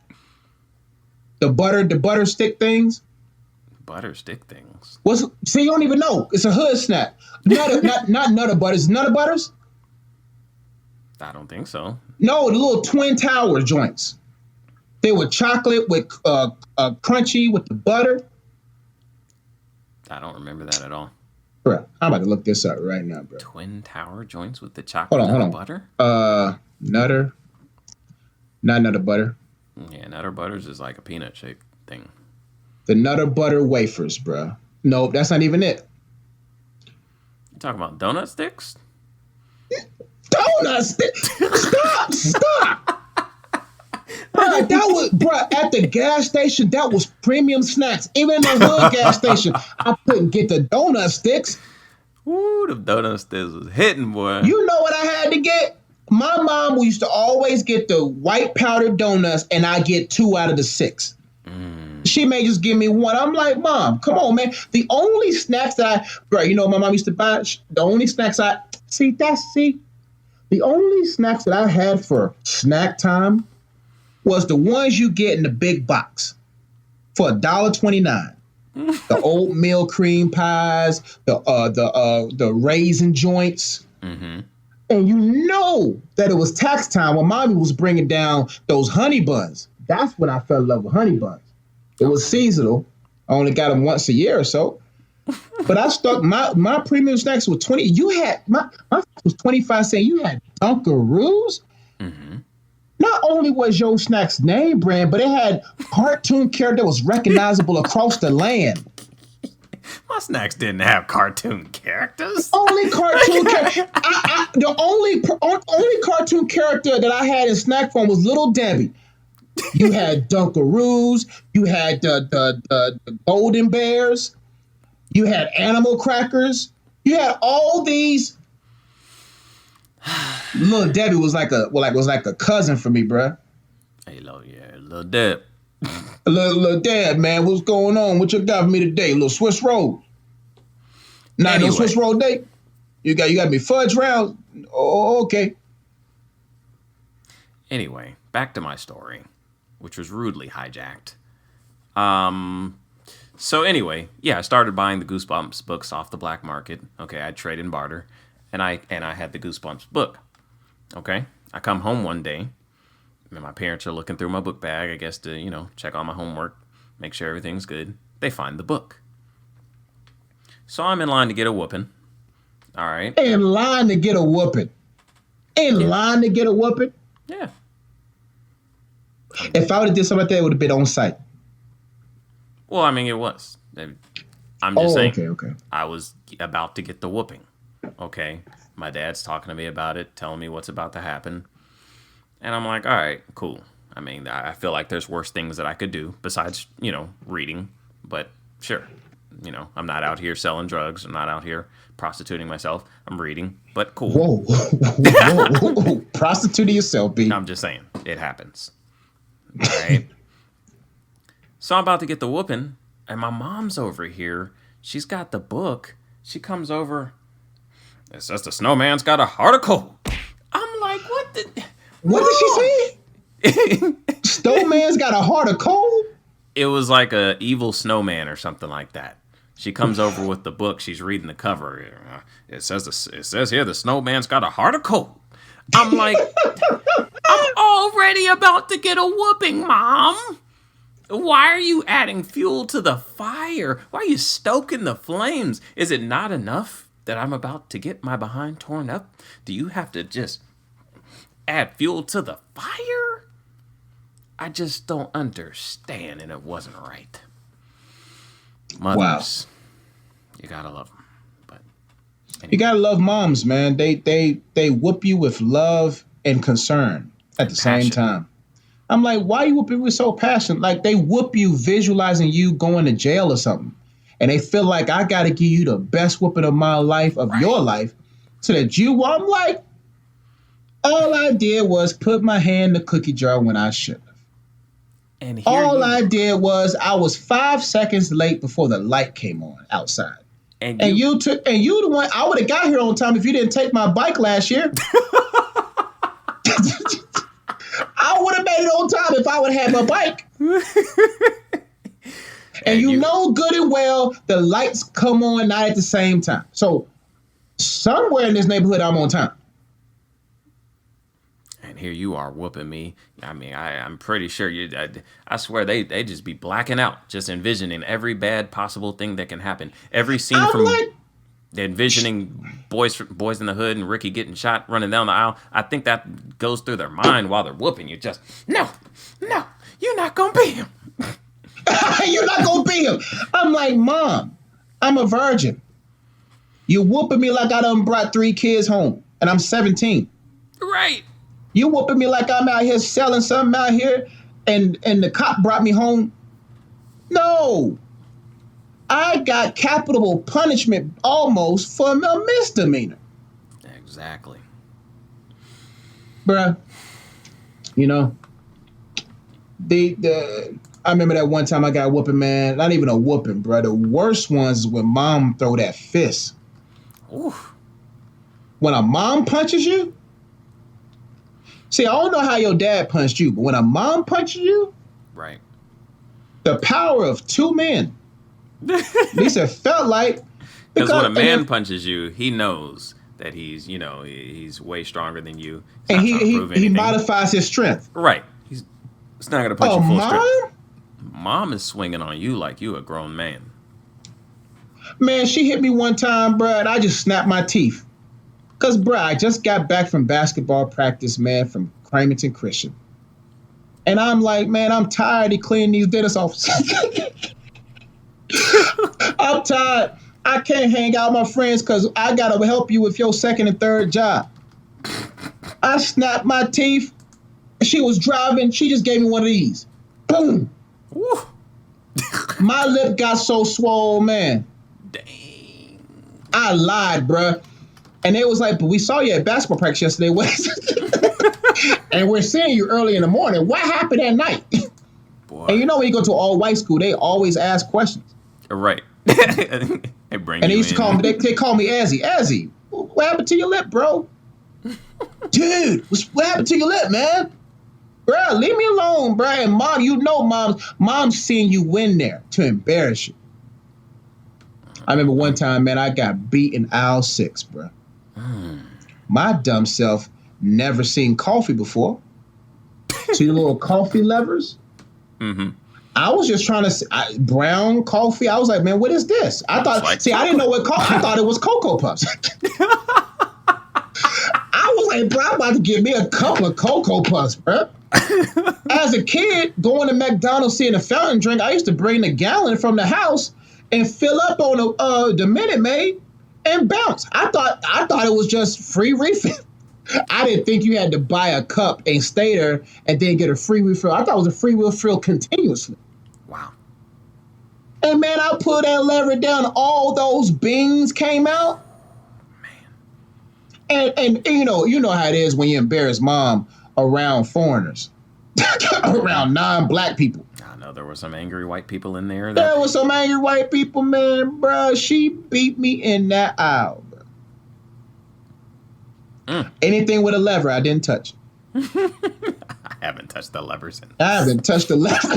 The butter stick things. Butter stick things. See, you don't even know. It's a hood snack. Not Nutter Butters. Nutter Butters? I don't think so. No, the little Twin Tower joints. They were chocolate with crunchy with the butter. I don't remember that at all. Bro, I'm about to look this up right now, bro. Twin Tower joints with the chocolate and the butter? Nutter. Not Nutter Butter. Yeah, Nutter Butters is like a peanut shaped thing. The Nutter Butter wafers, bro. No, that's not even it. You talking about donut sticks? Donut sticks? Stop. Bro, at the gas station, that was premium snacks. Even in the hood gas station, I couldn't get the donut sticks. Ooh, the donut sticks was hitting, boy. You know what I had to get? My mom used to always get the white powdered donuts, and I get 2 out of the 6. She may just give me 1. I'm like, Mom, come on, man. The only snacks that my mom used to buy, the only snacks the only snacks that I had for snack time was the ones you get in the big box for $1.29. The oatmeal cream pies, the raisin joints. Mm-hmm. And you know that it was tax time when Mommy was bringing down those honey buns. That's when I fell in love with honey buns. It was seasonal. I only got them once a year or so. But I stuck my premium snacks with 20. You had my was 25 cents. You had Dunkaroos. Mm-hmm. Not only was your snacks name brand, but it had cartoon character that was recognizable across the land. My snacks didn't have cartoon characters. Only cartoon character. The only cartoon character that I had in snack form was Little Debbie. You had Dunkaroos. You had the Golden Bears. You had Animal Crackers. You had all these. Little Debbie was like a cousin for me, bruh. Hey, Little Deb. Little Deb, man, what's going on? What you got for me today? Little Swiss roll. No Swiss roll day. You got me fudge round. Oh, okay. Anyway, back to my story, which was rudely hijacked. So anyway, yeah, I started buying the Goosebumps books off the black market. Okay, I'd trade and barter, and I had the Goosebumps book. Okay, I come home one day, and my parents are looking through my book bag, I guess to, check on my homework, make sure everything's good. They find the book. So I'm in line to get a whooping. All right. In line to get a whooping. Line to get a whooping? Yeah. If I would have did something like that, it would have been on site. Well, I mean, it was. I'm just saying. Okay. I was about to get the whooping. Okay. My dad's talking to me about it, telling me what's about to happen. And I'm like, all right, cool. I mean, I feel like there's worse things that I could do besides, reading. But sure. I'm not out here selling drugs. I'm not out here prostituting myself. I'm reading, but cool. Whoa. Prostituting yourself, B. I'm just saying. It happens. All right. So I'm about to get the whooping, and my mom's over here. She's got the book. She comes over. It says the snowman's got a heart of coal. I'm like, what the? What did she say? Snowman's got a heart of coal? It was like a evil snowman or something like that. She comes over with the book. She's reading the cover. It says here the snowman's got a heart of coal. I'm like, I'm already about to get a whooping, Mom. Why are you adding fuel to the fire? Why are you stoking the flames? Is it not enough that I'm about to get my behind torn up? Do you have to just add fuel to the fire? I just don't understand, and it wasn't right. Mothers, you gotta love them. But anyway. You gotta love moms, man. They whoop you with love and concern at the same time. I'm like, why you whooping with so passionate? Like they whoop you visualizing you going to jail or something. And they feel like I got to give you the best whooping of my life, of your life, so that I'm like, all I did was put my hand in the cookie jar when I shouldn't have. And all I did was I was 5 seconds late before the light came on outside. And you the one, I would have got here on time if you didn't take my bike last year. I would have made it on time if I would have had my bike. And you know good and well the lights come on not at the same time. So somewhere in this neighborhood I'm on time. and here you are whooping me. I mean, I'm pretty sure I swear they just be blacking out, just envisioning every bad possible thing that can happen. Every scene envisioning boys in the Hood and Ricky getting shot running down the aisle. I think that goes through their mind while they're whooping you. Just no, you're not gonna beat him. You're not gonna beat him. I'm like, Mom, I'm a virgin. You whooping me like I done brought 3 kids home, and I'm 17. Right. You whooping me like I'm out here selling something out here, and the cop brought me home. No. I got capital punishment almost for a misdemeanor. Exactly. Bruh, you know, I remember that one time I got a whooping, man. Not even a whooping, bruh. The worst ones is when mom throw that fist. Oof. When a mom punches you, see, I don't know how your dad punched you, but when a mom punches you, right, the power of 2 men. At least it felt like. Because when a man punches you, he knows that he's way stronger than you. And he modifies his strength. Right. It's not going to punch you full Mom? strength. Mom is swinging on you like you a grown man. Man, she hit me one time, bruh, and I just snapped my teeth. Because, bruh, I just got back from basketball practice, man, from Cramerton Christian. And I'm like, man, I'm tired of cleaning these dentist offices. I'm tired. I can't hang out with my friends because I got to help you with your second and third job. I snapped my teeth. She was driving. She just gave me one of these. Boom. Woo. My lip got so swole, man. Dang. I lied, bruh. And they was like, but we saw you at basketball practice yesterday, Wes. And we're seeing you early in the morning. What happened at night? Boy. And you know when you go to an all-white school, they always ask questions. Right. They used to call me, they call me Azzy, what happened to your lip, bro? Dude, what happened to your lip, man? Bro, leave me alone, bro. And mom, you know mom's seeing you win there to embarrass you. I remember one time, man, I got beat in aisle 6, bro. My dumb self never seen coffee before. See the little coffee levers? Mm-hmm. I was just trying to brown coffee. I was like, man, what is this? I didn't know what coffee. I thought it was Cocoa Puffs. I was like, bro, I'm about to give me a couple of Cocoa Puffs, bro. As a kid, going to McDonald's, seeing a fountain drink, I used to bring the gallon from the house and fill up on the Minute Maid and bounce. I thought it was just free refill. I didn't think you had to buy a cup and stay there and then get a free refill. I thought it was a free refill continuously. Wow. And man, I pulled that lever down, all those beans came out. Man. And you know how it is when you embarrass mom around foreigners, around non-black people. I know there were some angry white people in there. There were some angry white people, man, bro. She beat me in that aisle, bro. Anything with a lever, I didn't touch. I haven't touched the lever since. I haven't touched the lever.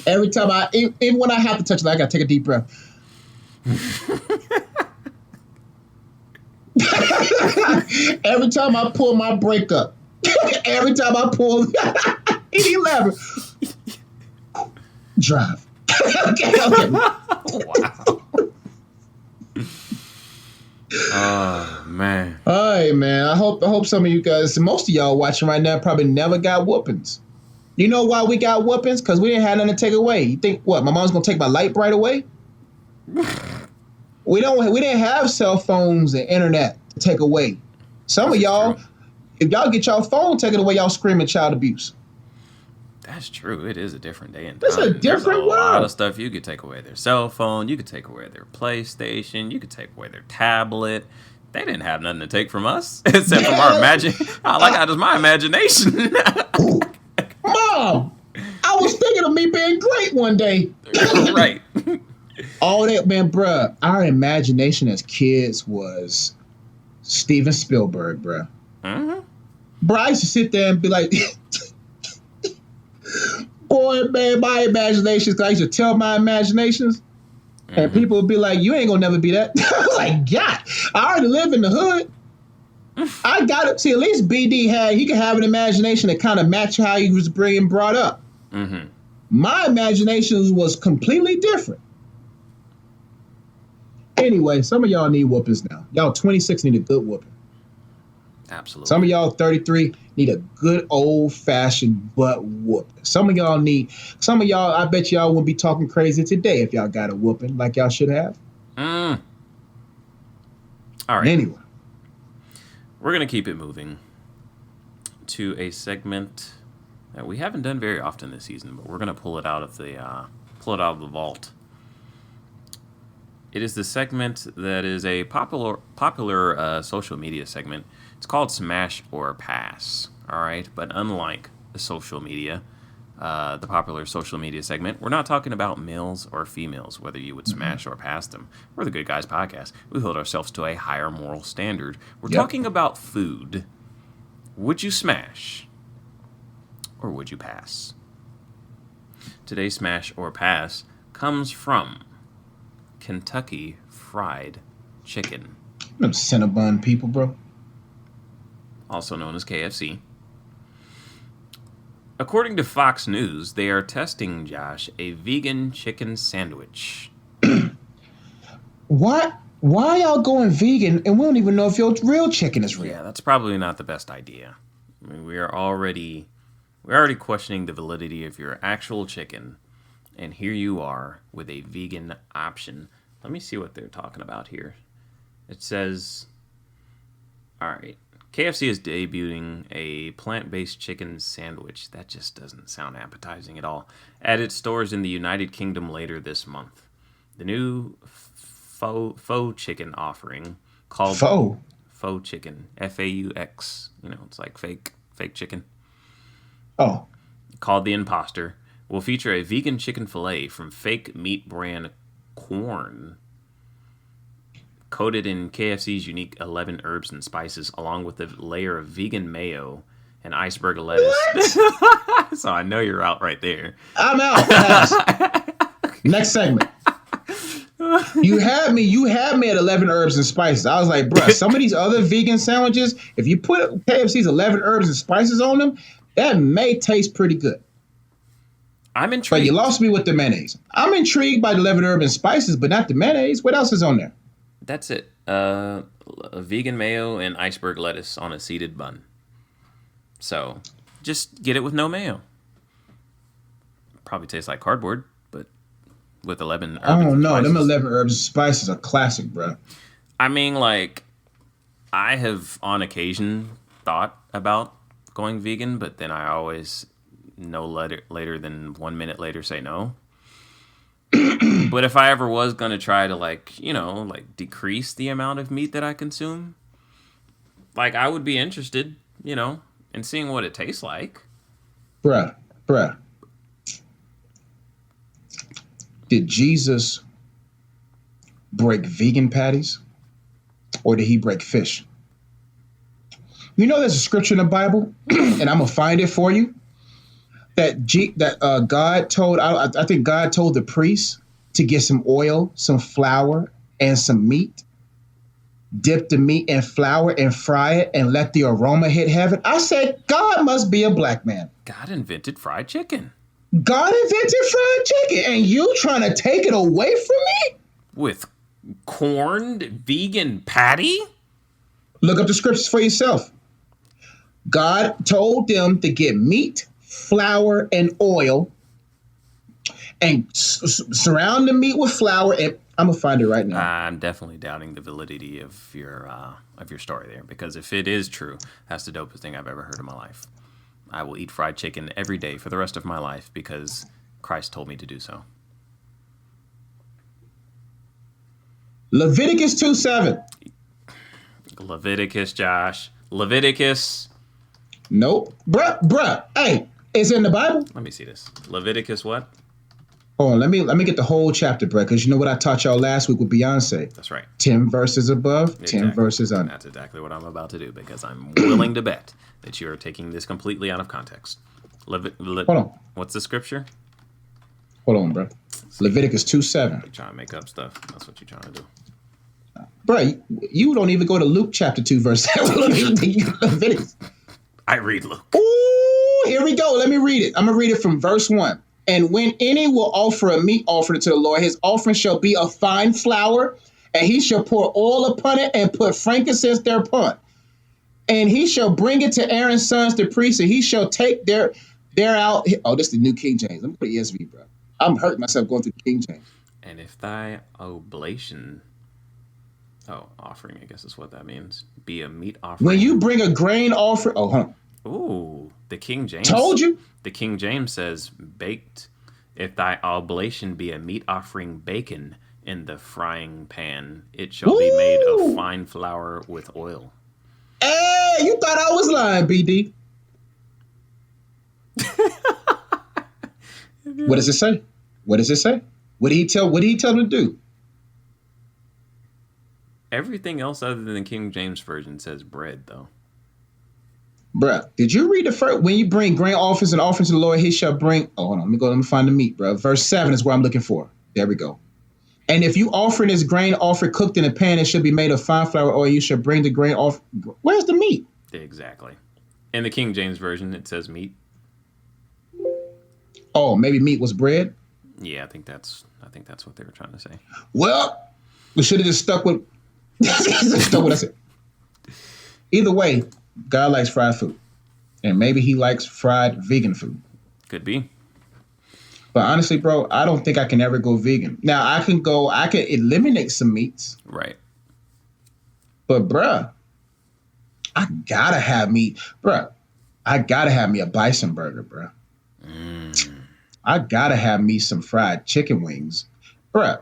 Every time even when I have to touch it, I gotta take a deep breath. Every time I pull my brake up, every time I pull any lever, drive. Okay. Wow. Oh man. All right, man. I hope some of you guys, most of y'all watching right now, probably never got whoopings. You know why we got whoopings? Because we didn't have nothing to take away. You think what? My mom's gonna take my light bright away? We didn't have cell phones and internet to take away. Some of y'all, if y'all get y'all phone taken away, y'all screaming child abuse. That's true. It is a different day and time. It's a different world. There's a lot of stuff you could take away. Their cell phone. You could take away their PlayStation. You could take away their tablet. They didn't have nothing to take from us except from our imagination. All I got is my imagination. Mom, I was thinking of me being great one day. Right. All that, man, bruh. Our imagination as kids was Steven Spielberg, bruh. Mm-hmm. Bruh, I used to sit there and be like, boy, man, my imaginations, because I used to tell my imaginations, and people would be like, you ain't gonna never be that. I was like, God, I already live in the hood. I got it. See, at least BD he could have an imagination that kind of match how he was brought up. Mm-hmm. My imagination was completely different. Anyway, some of y'all need whoopings now. Y'all 26 need a good whooping. Absolutely. Some of y'all 33 need a good old-fashioned butt whooping. Some of y'all, I bet y'all wouldn't be talking crazy today if y'all got a whooping like y'all should have. All right. Anyway. We're going to keep it moving to a segment that we haven't done very often this season, but we're going to pull it out of the vault. It is the segment that is a popular social media segment. It's called Smash or Pass, all right? But unlike the social media, the popular social media segment, we're not talking about males or females, whether you would smash or pass them. We're the Good Guys Podcast. We hold ourselves to a higher moral standard. We're talking about food. Would you smash or would you pass? Today's Smash or Pass comes from Kentucky Fried Chicken. Them Cinnabon people, bro. Also known as KFC. According to Fox News, they are testing, Josh, a vegan chicken sandwich. Why y'all going vegan and we don't even know if your real chicken is real? Yeah, that's probably not the best idea. I mean, we're already questioning the validity of your actual chicken, and here you are with a vegan option. Let me see what they're talking about here. It says, all right, KFC is debuting a plant-based chicken sandwich. That just doesn't sound appetizing at all. At its stores in the United Kingdom later this month. The new faux chicken offering called faux chicken, F-A-U-X. You know, it's like fake chicken. Oh. Called the Imposter, will feature a vegan chicken fillet from fake meat brand Corn, coated in KFC's unique 11 herbs and spices, along with a layer of vegan mayo and iceberg lettuce. So I know you're out right there. I'm out. Pass. Next segment. You had me at 11 herbs and spices. I was like, bruh, some of these other vegan sandwiches, if you put KFC's 11 herbs and spices on them, that may taste pretty good. I'm intrigued. But you lost me with the mayonnaise. I'm intrigued by the 11 herbs and spices, but not the mayonnaise. What else is on there? That's it. A vegan mayo and iceberg lettuce on a seeded bun. So just get it with no mayo. Probably tastes like cardboard, but with 11 herbs. Oh, no. Them 11 herbs and spices are classic, bro. I mean, like, I have on occasion thought about going vegan, but then I always no later than 1 minute later say no. But if I ever was going to try to, like, you know, like decrease the amount of meat that I consume, like, I would be interested, you know, in seeing what it tastes like. Bruh. Did Jesus break vegan patties or did he break fish? You know, there's a scripture in the Bible, and I'm going to find it for you, that God told, I think God told the priests to get some oil, some flour, and some meat. Dip the meat in flour and fry it and let the aroma hit heaven. I said, God must be a black man. God invented fried chicken. God invented fried chicken, and you trying to take it away from me? With corned vegan patty? Look up the scriptures for yourself. God told them to get meat, flour, and oil, and surround the meat with flour. And I'm gonna find it right now. I'm definitely doubting the validity of your story there, because if it is true, that's the dopest thing I've ever heard in my life. I will eat fried chicken every day for the rest of my life because Christ told me to do so. Leviticus 2:7. Leviticus, Josh. Leviticus. Nope. Bruh. Hey, it's in the Bible. Let me see this. Leviticus what? Hold on, let me get the whole chapter, bruh, because you know what I taught y'all last week with Beyonce? That's right. 10 verses above, Exactly. 10 verses under. That's exactly what I'm about to do, because I'm willing to bet that you are taking this completely out of context. Hold on. What's the scripture? Hold on, bruh. Leviticus 2:7. You're trying to make up stuff. That's what you're trying to do. Bro, you don't even go to Luke chapter 2, verse 7. I read Luke. Ooh, here we go. Let me read it. I'm going to read it from verse 1. And when any will offer a meat offering to the Lord, his offering shall be of fine flour, and he shall pour oil upon it and put frankincense thereupon. And he shall bring it to Aaron's sons, the priests, and he shall take their out. Oh, this is the New King James. Let me put ESV, bro. I'm hurting myself going through the King James. And if thy oblation, offering, I guess is what that means, be a meat offering. When you bring a grain offering, Ooh, the King James. Told you. The King James says, baked. If thy oblation be a meat offering bacon in the frying pan, it shall be made of fine flour with oil. Hey, you thought I was lying, BD. What does it say? What does it say? What did he tell them to do? Everything else other than the King James Version says bread, though. Bruh, did you read the first? When you bring grain offerings and offerings to the Lord, he shall bring. Oh, hold on. Let me find the meat, bro. Verse 7 is what I'm looking for. There we go. And if you offer this grain offering cooked in a pan, it should be made of fine flour, or you should bring the grain off. Where's the meat? Exactly. In the King James Version, it says meat. Oh, maybe meat was bread. Yeah, I think that's what they were trying to say. Well, we should have just stuck with what I said. Either way, God likes fried food, and maybe he likes fried vegan food. Could be. But honestly, bro, I don't think I can ever go vegan. Now, I can eliminate some meats. Right. But, bruh, I gotta have meat. Bruh, I gotta have me a bison burger, bruh. I gotta have me some fried chicken wings. Bruh,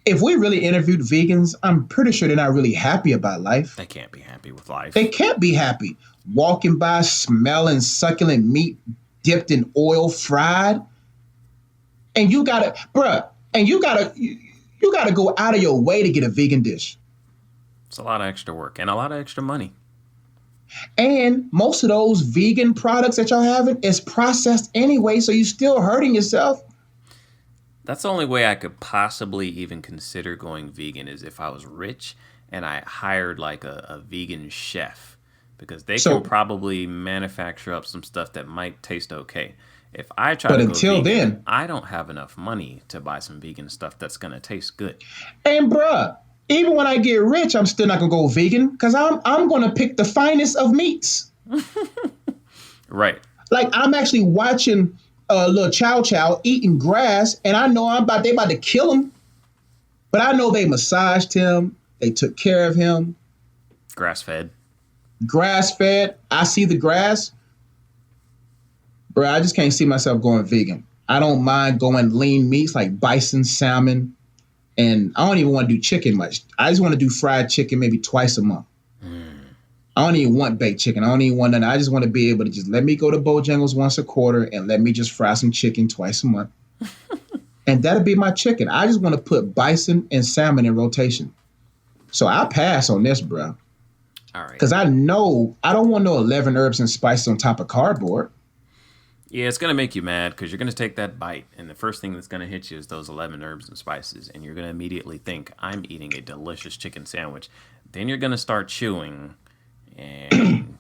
if we really interviewed vegans, I'm pretty sure they're not really happy about life. They can't be happy with life. They can't be happy. Walking by, smelling succulent meat dipped in oil, fried. And you gotta go out of your way to get a vegan dish. It's a lot of extra work and a lot of extra money. And most of those vegan products that y'all having is processed anyway, so you're still hurting yourself. That's the only way I could possibly even consider going vegan is if I was rich and I hired like a vegan chef, because they can probably manufacture up some stuff that might taste okay. If I try to go vegan, then, I don't have enough money to buy some vegan stuff that's going to taste good. And bruh, even when I get rich, I'm still not going to go vegan because I'm going to pick the finest of meats. Right. Like I'm actually watching little Chow eating grass, and I know they about to kill him. But I know they massaged him. They took care of him. Grass-fed. I see the grass. Bro, I just can't see myself going vegan. I don't mind going lean meats like bison, salmon, and I don't even want to do chicken much. I just want to do fried chicken maybe twice a month. I don't even want baked chicken. I don't even want nothing. I just want to be able to just let me go to Bojangles once a quarter and let me just fry some chicken twice a month. And that'll be my chicken. I just want to put bison and salmon in rotation. So I'll pass on this, bro. All right. Because I know I don't want no 11 herbs and spices on top of cardboard. Yeah, it's going to make you mad because you're going to take that bite, and the first thing that's going to hit you is those 11 herbs and spices, and you're going to immediately think, I'm eating a delicious chicken sandwich. Then you're going to start chewing, and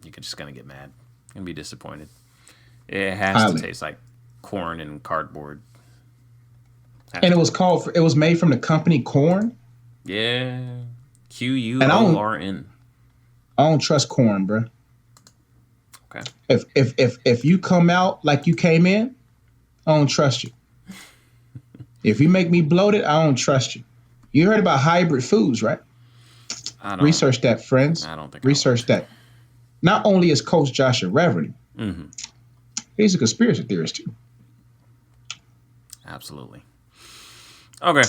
you're just going to get mad. You're going to be disappointed. It has to taste like corn and cardboard. And it was made from the company Corn? Yeah. Q-U-O-R-N. I don't trust corn, bro. Okay. If you come out like you came in, I don't trust you. If you make me bloated, I don't trust you. You heard about hybrid foods, right? Research that, friends. I don't think research that. Not only is Coach Josh a reverend, he's a conspiracy theorist too. Absolutely. Okay.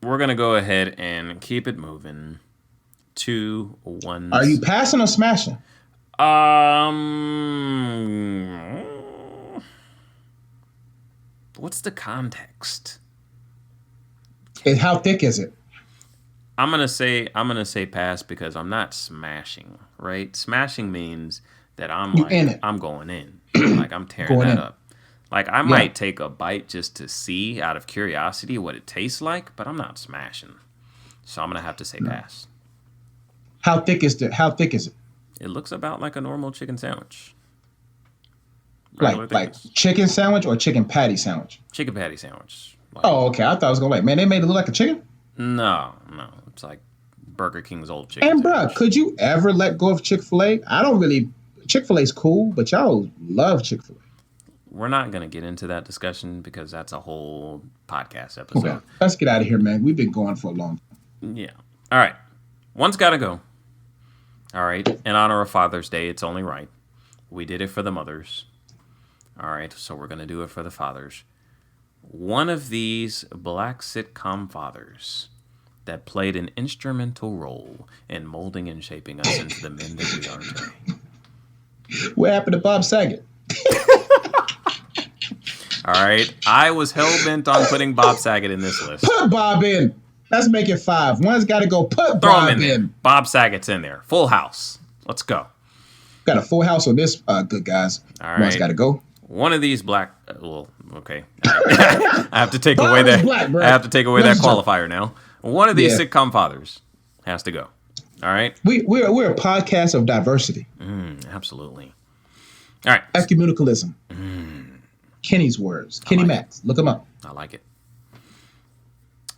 We're gonna go ahead and keep it moving. 2 1. Are you passing or smashing? What's the context? And how thick is it? I'm gonna say pass because I'm not smashing, right? Smashing means that I'm going in. Like I'm tearing that up. Like, I might take a bite just to see, out of curiosity, what it tastes like, but I'm not smashing. So I'm going to have to say pass. How thick is it? It looks about like a normal chicken sandwich. Like chicken sandwich or chicken patty sandwich? Chicken patty sandwich. Like, oh, okay. I thought I was going to man, they made it look like a chicken? No. It's like Burger King's old chicken And, sandwich. bruh, could you ever let go of Chick-fil-A? Chick-fil-A's cool, but y'all love Chick-fil-A. We're not going to get into that discussion because that's a whole podcast episode. Okay, let's get out of here, man. We've been going for a long time. Yeah. All right. One's got to go. All right. In honor of Father's Day, it's only right. We did it for the mothers. All right. So we're going to do it for the fathers. One of these black sitcom fathers that played an instrumental role in molding and shaping us into the men that we are today. What happened to Bob Saget? All right. I was hell-bent on putting Bob Saget in this list. Put Bob in. Let's make it 5. One's got to go. Put Throw Bob him in there. Bob Saget's in there. Full house. Let's go. Got a full house on this, good guys. All right. One's got to go. One of these black... okay. I have to take away that. Black, I have to take away that qualifier now. One of these sitcom fathers has to go. All right. We're a podcast of diversity. Absolutely. All right. Ecumenicalism. Kenny's words. Kenny Max. Look him up. I like it.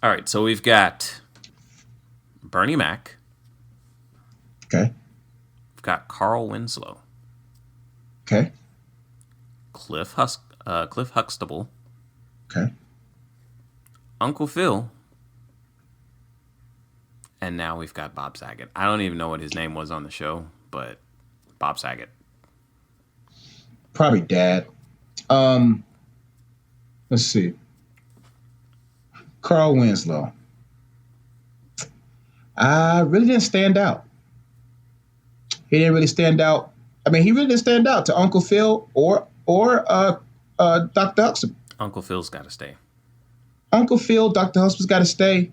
All right. So we've got Bernie Mac. Okay. We've got Carl Winslow. Okay. Cliff Huxtable. Okay. Uncle Phil. And now we've got Bob Saget. I don't even know what his name was on the show, but Bob Saget. Probably Dad. Let's see. Carl Winslow. Really didn't stand out. He didn't really stand out. I mean, he really didn't stand out to Uncle Phil or Dr. Huxtable. Uncle Phil's got to stay. Uncle Phil, Dr. Huxtable's got to stay.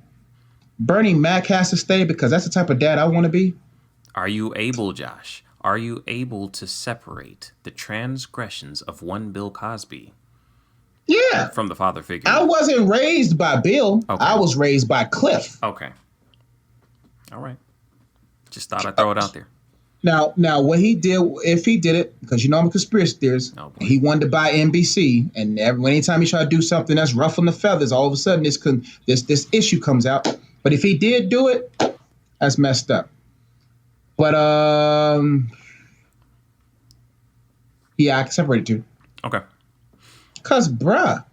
Bernie Mac has to stay because that's the type of dad I want to be. Are you able, Josh? Are you able to separate the transgressions of one Bill Cosby? Yeah. From the father figure? I wasn't raised by Bill. Okay. I was raised by Cliff. Okay. All right. Just thought I'd throw it out there. Now, what he did, if he did it, because you know I'm a conspiracy theorist, he wanted to buy NBC, and anytime he tried to do something that's ruffling the feathers, all of a sudden this issue comes out. But if he did do it, that's messed up. But yeah, I can separate it too. Okay. Cause bruh,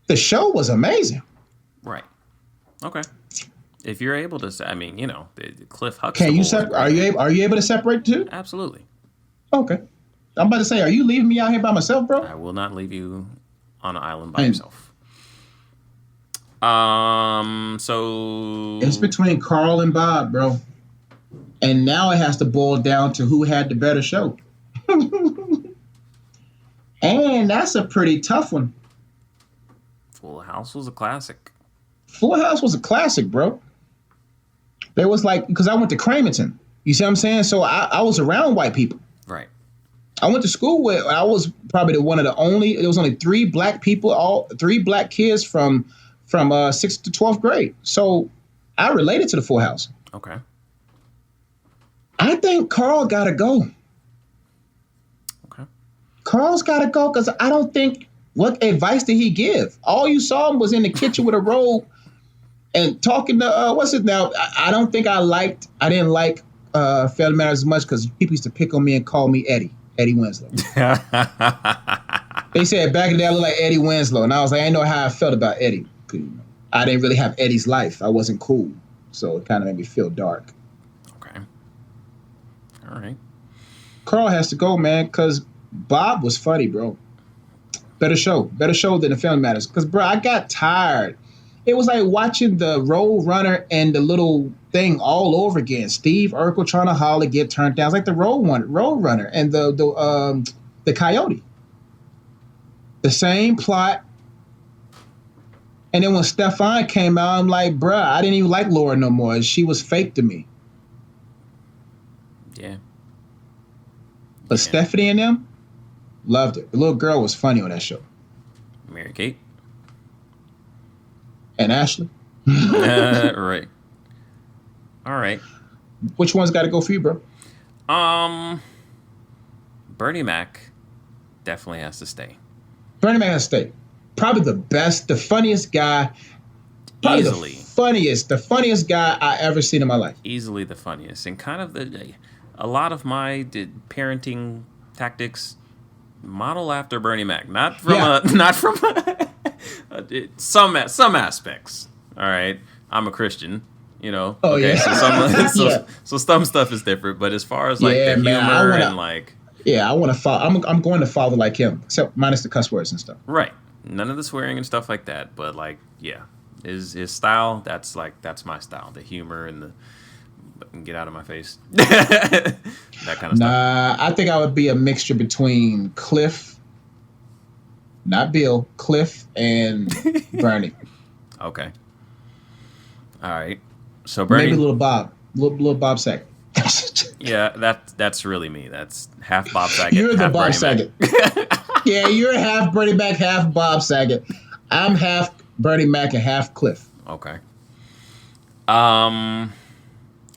the show was amazing. Right. Okay. If you're able to, I mean, you know, the Cliff Huxtable. Can you are you able to separate the two? Absolutely. Okay. I'm about to say, are you leaving me out here by myself, bro? I will not leave you on an island by yourself. So it's between Carl and Bob, bro. And now it has to boil down to who had the better show. And that's a pretty tough one. Full House was a classic. Full House was a classic, bro. There was like, because I went to Cramerton. You see what I'm saying? So I was around white people. Right. I went to school with, I was probably there was only 3 black people, 3 black kids from 6th to 12th grade. So I related to the Full House. Okay. I think Carl got to go. Okay. Carl's got to go because I don't think, what advice did he give? All you saw him was in the kitchen with a robe and talking to, what's it now? I don't think I didn't like Family Matters as much because people used to pick on me and call me Eddie Winslow. They said back in the day I looked like Eddie Winslow. And I was like, I didn't know how I felt about Eddie. I didn't really have Eddie's life. I wasn't cool. So it kind of made me feel dark. Okay. All right. Carl has to go, man, because Bob was funny, bro. Better show than the Family Matters. Because, bro, I got tired. It was like watching the Road Runner and the little thing all over again. Steve Urkel trying to holler, get turned down. It's like the Road Runner and the Coyote. The same plot. And then when Stefan came out, I'm like, bruh, I didn't even like Laura no more. She was fake to me. Yeah. But Stephanie and them loved it. The little girl was funny on that show. Mary Kate. And Ashley. Right. All right. Which one's got to go for you, bro? Bernie Mac definitely has to stay. Bernie Mac has to stay. Probably the best, the funniest guy. Probably Easily. the funniest guy I ever seen in my life. Easily the funniest. And kind of a lot of my parenting tactics model after Bernie Mac. Not from some aspects. All right. I'm a Christian, you know. Oh, okay, yeah. so some stuff is different, but as far as like the humor and like I want to follow. I'm going to follow like him, except minus the cuss words and stuff. right. None of the swearing and stuff like that, but like his style, that's my style. The humor and the get out of my face. That kind of stuff. Nah, I think I would be a mixture between Cliff, not Bill, Cliff and Bernie. Okay. All right. So Bernie, maybe little Bob Saget. Yeah, that's really me. That's half Bob Saget. You're the half Bob Bernie Saget. Mac. Yeah, you're half Bernie Mac, half Bob Saget. I'm half Bernie Mac and half Cliff. Okay.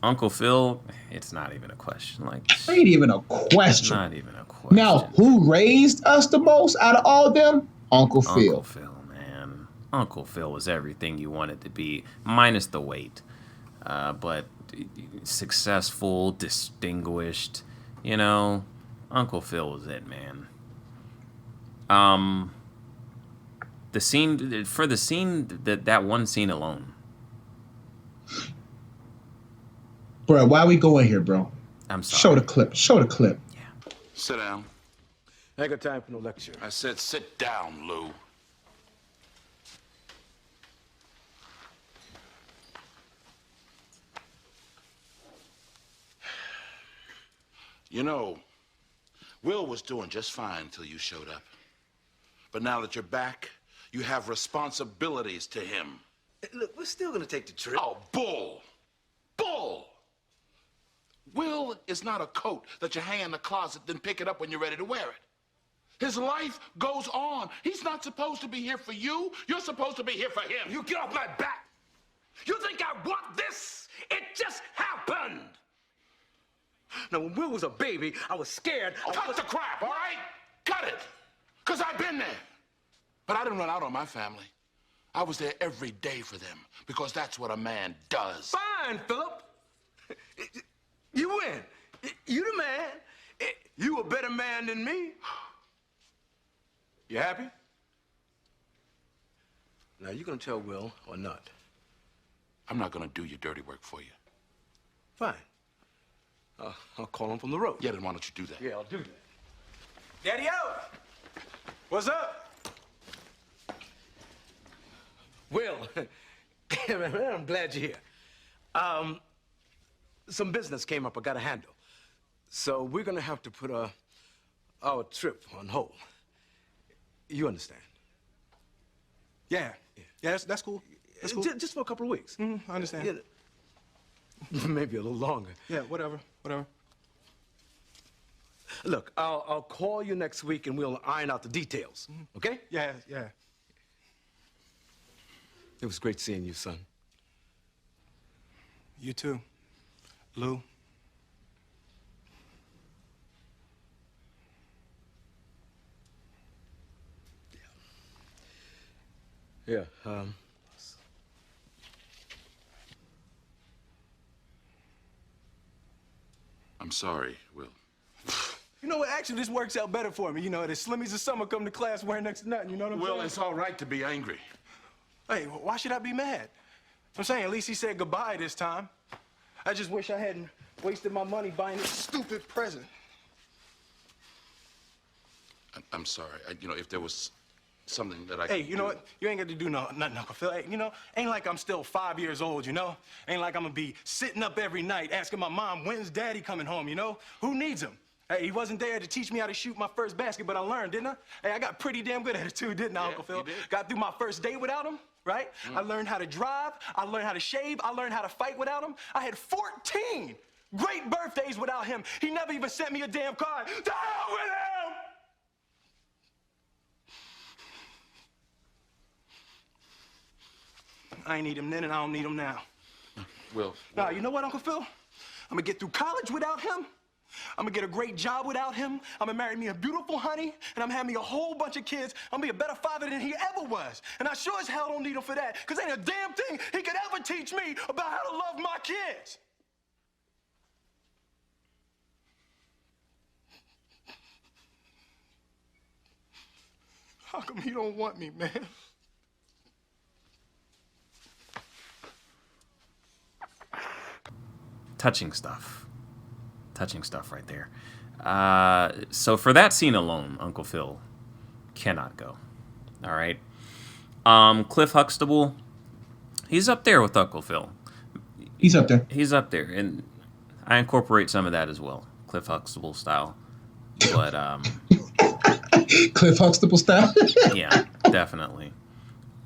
Uncle Phil, it's not even a question. Like, Ain't even a question. not even a question. Now, who raised us the most out of all of them? Uncle Phil. Uncle Phil, man. Uncle Phil was everything you wanted to be, minus the weight. But successful, distinguished, you know, Uncle Phil was it, man. The scene that one scene alone. Bro, why we going here, bro? I'm sorry. Show the clip. Yeah. Sit down. I ain't got time for no lecture. I said sit down, Lou. You know, Will was doing just fine until you showed up. But now that you're back, you have responsibilities to him. Look, we're still gonna take the trip. Oh, bull! Bull! Will is not a coat that you hang in the closet, then pick it up when you're ready to wear it. His life goes on. He's not supposed to be here for you. You're supposed to be here for him. You get off my back! You think I want this? It just happened! Now, when Will was a baby, I was scared. Oh, cut the crap, all right? Cut it. Because I've been there. But I didn't run out on my family. I was there every day for them because that's what a man does. Fine, Philip. You win. You the man. You a better man than me. You happy? Now, you gonna tell Will or not? I'm not going to do your dirty work for you. Fine. I'll call him from the road. Yeah, then why don't you do that? Yeah, I'll do that. Daddy out! What's up? Will, man, I'm glad you're here. Some business came up I gotta handle. So we're gonna have to put our trip on hold. You understand? Yeah, that's cool. That's cool. Just for a couple of weeks. I understand. Yeah. Maybe a little longer. Yeah, whatever. Look, I'll call you next week and we'll iron out the details. Okay? Yeah. It was great seeing you, son. You too, Lou. Yeah, I'm sorry, Will. You know what? Actually, this works out better for me. You know, the slimmies of summer come to class wearing next to nothing. You know what I'm Will, saying? it's all right to be angry. Hey, why should I be mad? I'm saying at least he said goodbye this time. I just wish I hadn't wasted my money buying this stupid present. I'm sorry. If there was something that I Hey, could you know what? You ain't got to do nothing, Uncle Phil. Hey, ain't like I'm still 5 years old, you know? Ain't like I'm gonna be sitting up every night asking my mom, when's Daddy coming home, you know? Who needs him? Hey, he wasn't there to teach me how to shoot my first basket, but I learned, didn't I? Hey, I got pretty damn good at it too, didn't I, Uncle Phil? You did. Got through my first date without him, right? I learned how to drive, I learned how to shave, I learned how to fight without him. I had 14 great birthdays without him. He never even sent me a damn card. To hell with him! I ain't need him then, and I don't need him now. Will. Nah, you know what, Uncle Phil? I'm gonna get through college without him. I'm gonna get a great job without him. I'm gonna marry me a beautiful honey, and I'm having me a whole bunch of kids. I'm gonna be a better father than he ever was. And I sure as hell don't need him for that, because ain't a damn thing he could ever teach me about how to love my kids. How come he don't want me, man? Touching stuff right there. So for that scene alone, Uncle Phil cannot go. All right. Cliff Huxtable, he's up there with Uncle Phil. He's up there. He's up there, and I incorporate some of that as well, Cliff Huxtable style. But Cliff Huxtable style. yeah, definitely.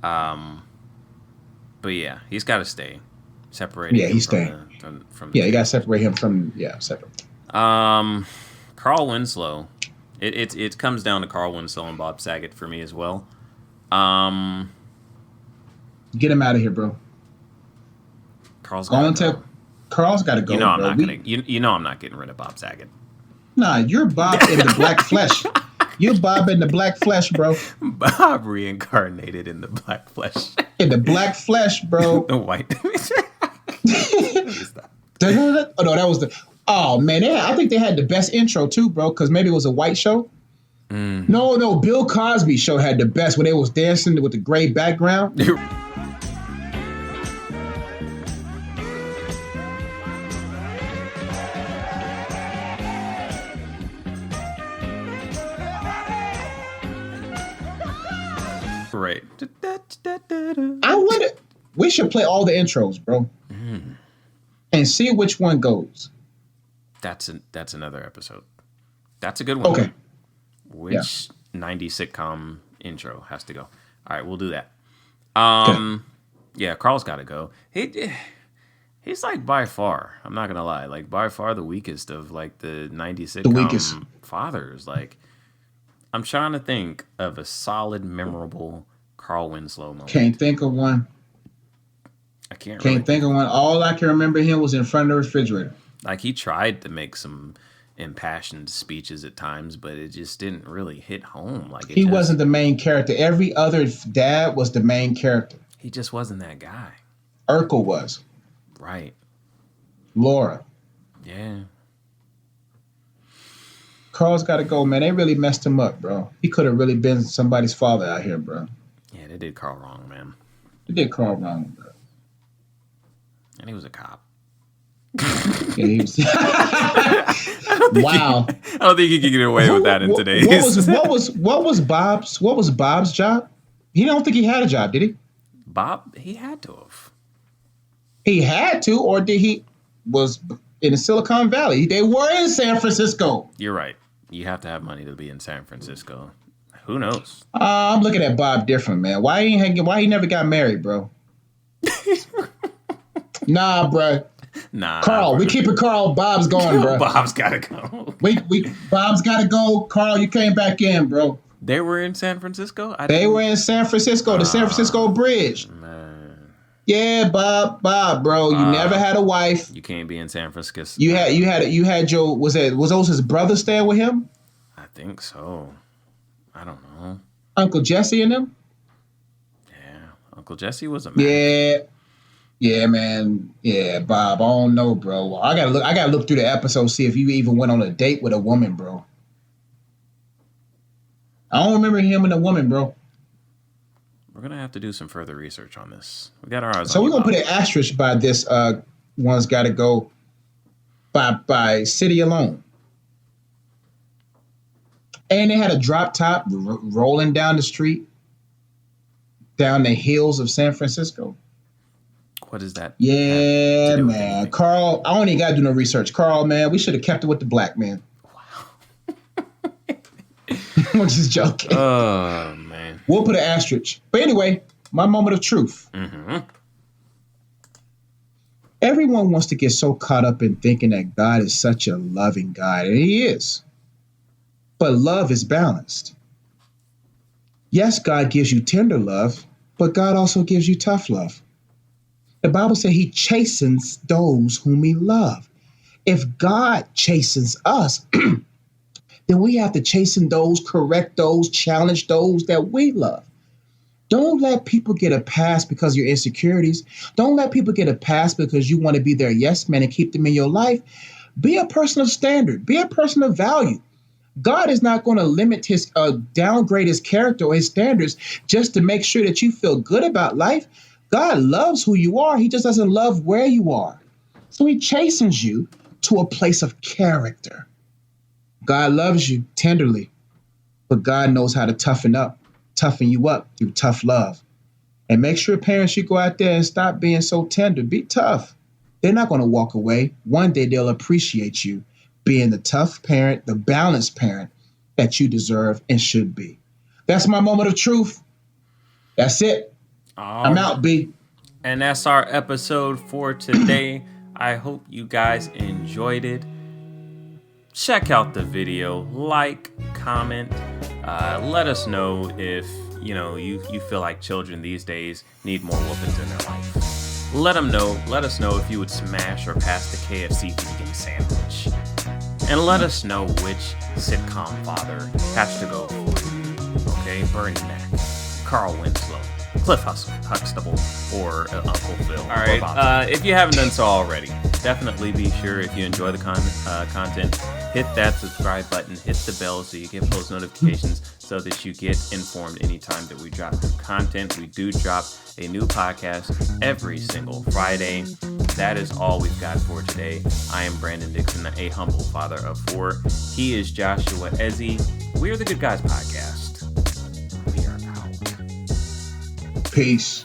But yeah, he's got to stay separated. Yeah, he's staying. From yeah, you got to separate him from separate. Carl Winslow. It comes down to Carl Winslow and Bob Saget for me as well. Get him out of here, bro. Carl's got to go. Carl's got to go. You know I'm bro. not gonna. You know I'm not getting rid of Bob Saget. Nah, you're Bob in the black flesh. You're Bob in the black flesh, bro. Bob reincarnated in the black flesh. In the black flesh, bro. The white. Oh no, that was the. Oh man, I think they had the best intro too, bro. Because maybe it was a white show. No, Bill Cosby show had the best when they was dancing with the gray background. Right. I wonder. We should play all the intros, bro, and see which one goes. That's another episode. That's a good one. Okay. Which 90s sitcom intro has to go? All right, we'll do that. Yeah, Carl's got to go. He's like by far, I'm not gonna lie, like by far the weakest of like the 90s sitcom fathers. Like, I'm trying to think of a solid, memorable Carl Winslow moment. Can't think of one. I can't think of one. All I can remember him was in front of the refrigerator. Like, he tried to make some impassioned speeches at times, but it just didn't really hit home. Like, he wasn't the main character. Every other dad was the main character. He just wasn't that guy. Urkel was. Right. Laura. Yeah. Carl's got to go, man. They really messed him up, bro. He could have really been somebody's father out here, bro. Yeah, they did Carl wrong, man. They did Carl wrong, bro. And he was a cop. Yeah, he was. Wow. I don't think you can get away with that in today's. What was Bob's job? He don't think he had a job, did he? Bob, he had to have. He had to, or did he was in the Silicon Valley? They were in San Francisco. You're right. You have to have money to be in San Francisco. Who knows? I'm looking at Bob different, man. Why he never got married, bro? Nah, bro. Nah. Carl, we keep it Carl. Bob's going, bro. Bob's gotta go. Bob's gotta go. Carl, you came back in, bro. They were in San Francisco? They were in San Francisco, the San Francisco Bridge. Man. Yeah, Bob, bro. You never had a wife. You can't be in San Francisco. You had your was those his brothers staying with him? I think so. I don't know. Uncle Jesse and them? Yeah. Uncle Jesse was a man. Yeah. Yeah, man. Yeah, Bob. I don't know, bro. I gotta look through the episode, see if you even went on a date with a woman, bro. I don't remember him and a woman, bro. We're gonna have to do some further research on this. We got our eyes on. So we're gonna put an asterisk by this. One's got to go by city alone. And they had a drop top rolling down the street, down the hills of San Francisco. What is that? Yeah, man. Carl, I don't even got to do no research. Carl, man, we should have kept it with the black man. Wow. I'm just joking. Oh, man. We'll put an asterisk. But anyway, my moment of truth. Mm-hmm. Everyone wants to get so caught up in thinking that God is such a loving God, and he is. But love is balanced. Yes, God gives you tender love, but God also gives you tough love. The Bible says he chastens those whom he loves. If God chastens us, then we have to chasten those, correct those, challenge those that we love. Don't let people get a pass because of your insecurities. Don't let people get a pass because you want to be their yes man and keep them in your life. Be a person of standard. Be a person of value. God is not going to limit his downgrade his character or his standards just to make sure that you feel good about life. God loves who you are. He just doesn't love where you are. So he chastens you to a place of character. God loves you tenderly, but God knows how to toughen you up through tough love. And make sure, parents, you go out there and stop being so tender. Be tough. They're not going to walk away. One day they'll appreciate you being the tough parent, the balanced parent that you deserve and should be. That's my moment of truth. That's it. I'm out, B. And that's our episode for today. I hope you guys enjoyed it. Check out the video, like, comment, let us know if you feel like children these days need more whoopings in their life. Let us know if you would smash or pass the KFC vegan sandwich. And let us know which sitcom father has to go for you. Okay, Bernie Mac, Carl Winslow, Cliff Huxtable, or Uncle Phil. All right, if you haven't done so already, definitely be sure, if you enjoy the content, hit that subscribe button, hit the bell so you get post notifications so that you get informed anytime that we drop new content. We do drop a new podcast every single Friday. That is all we've got for today. I am Brandon Dixon, a humble father of 4. He is Joshua Ezzy. We are the Good Guys Podcast. We are out. Peace.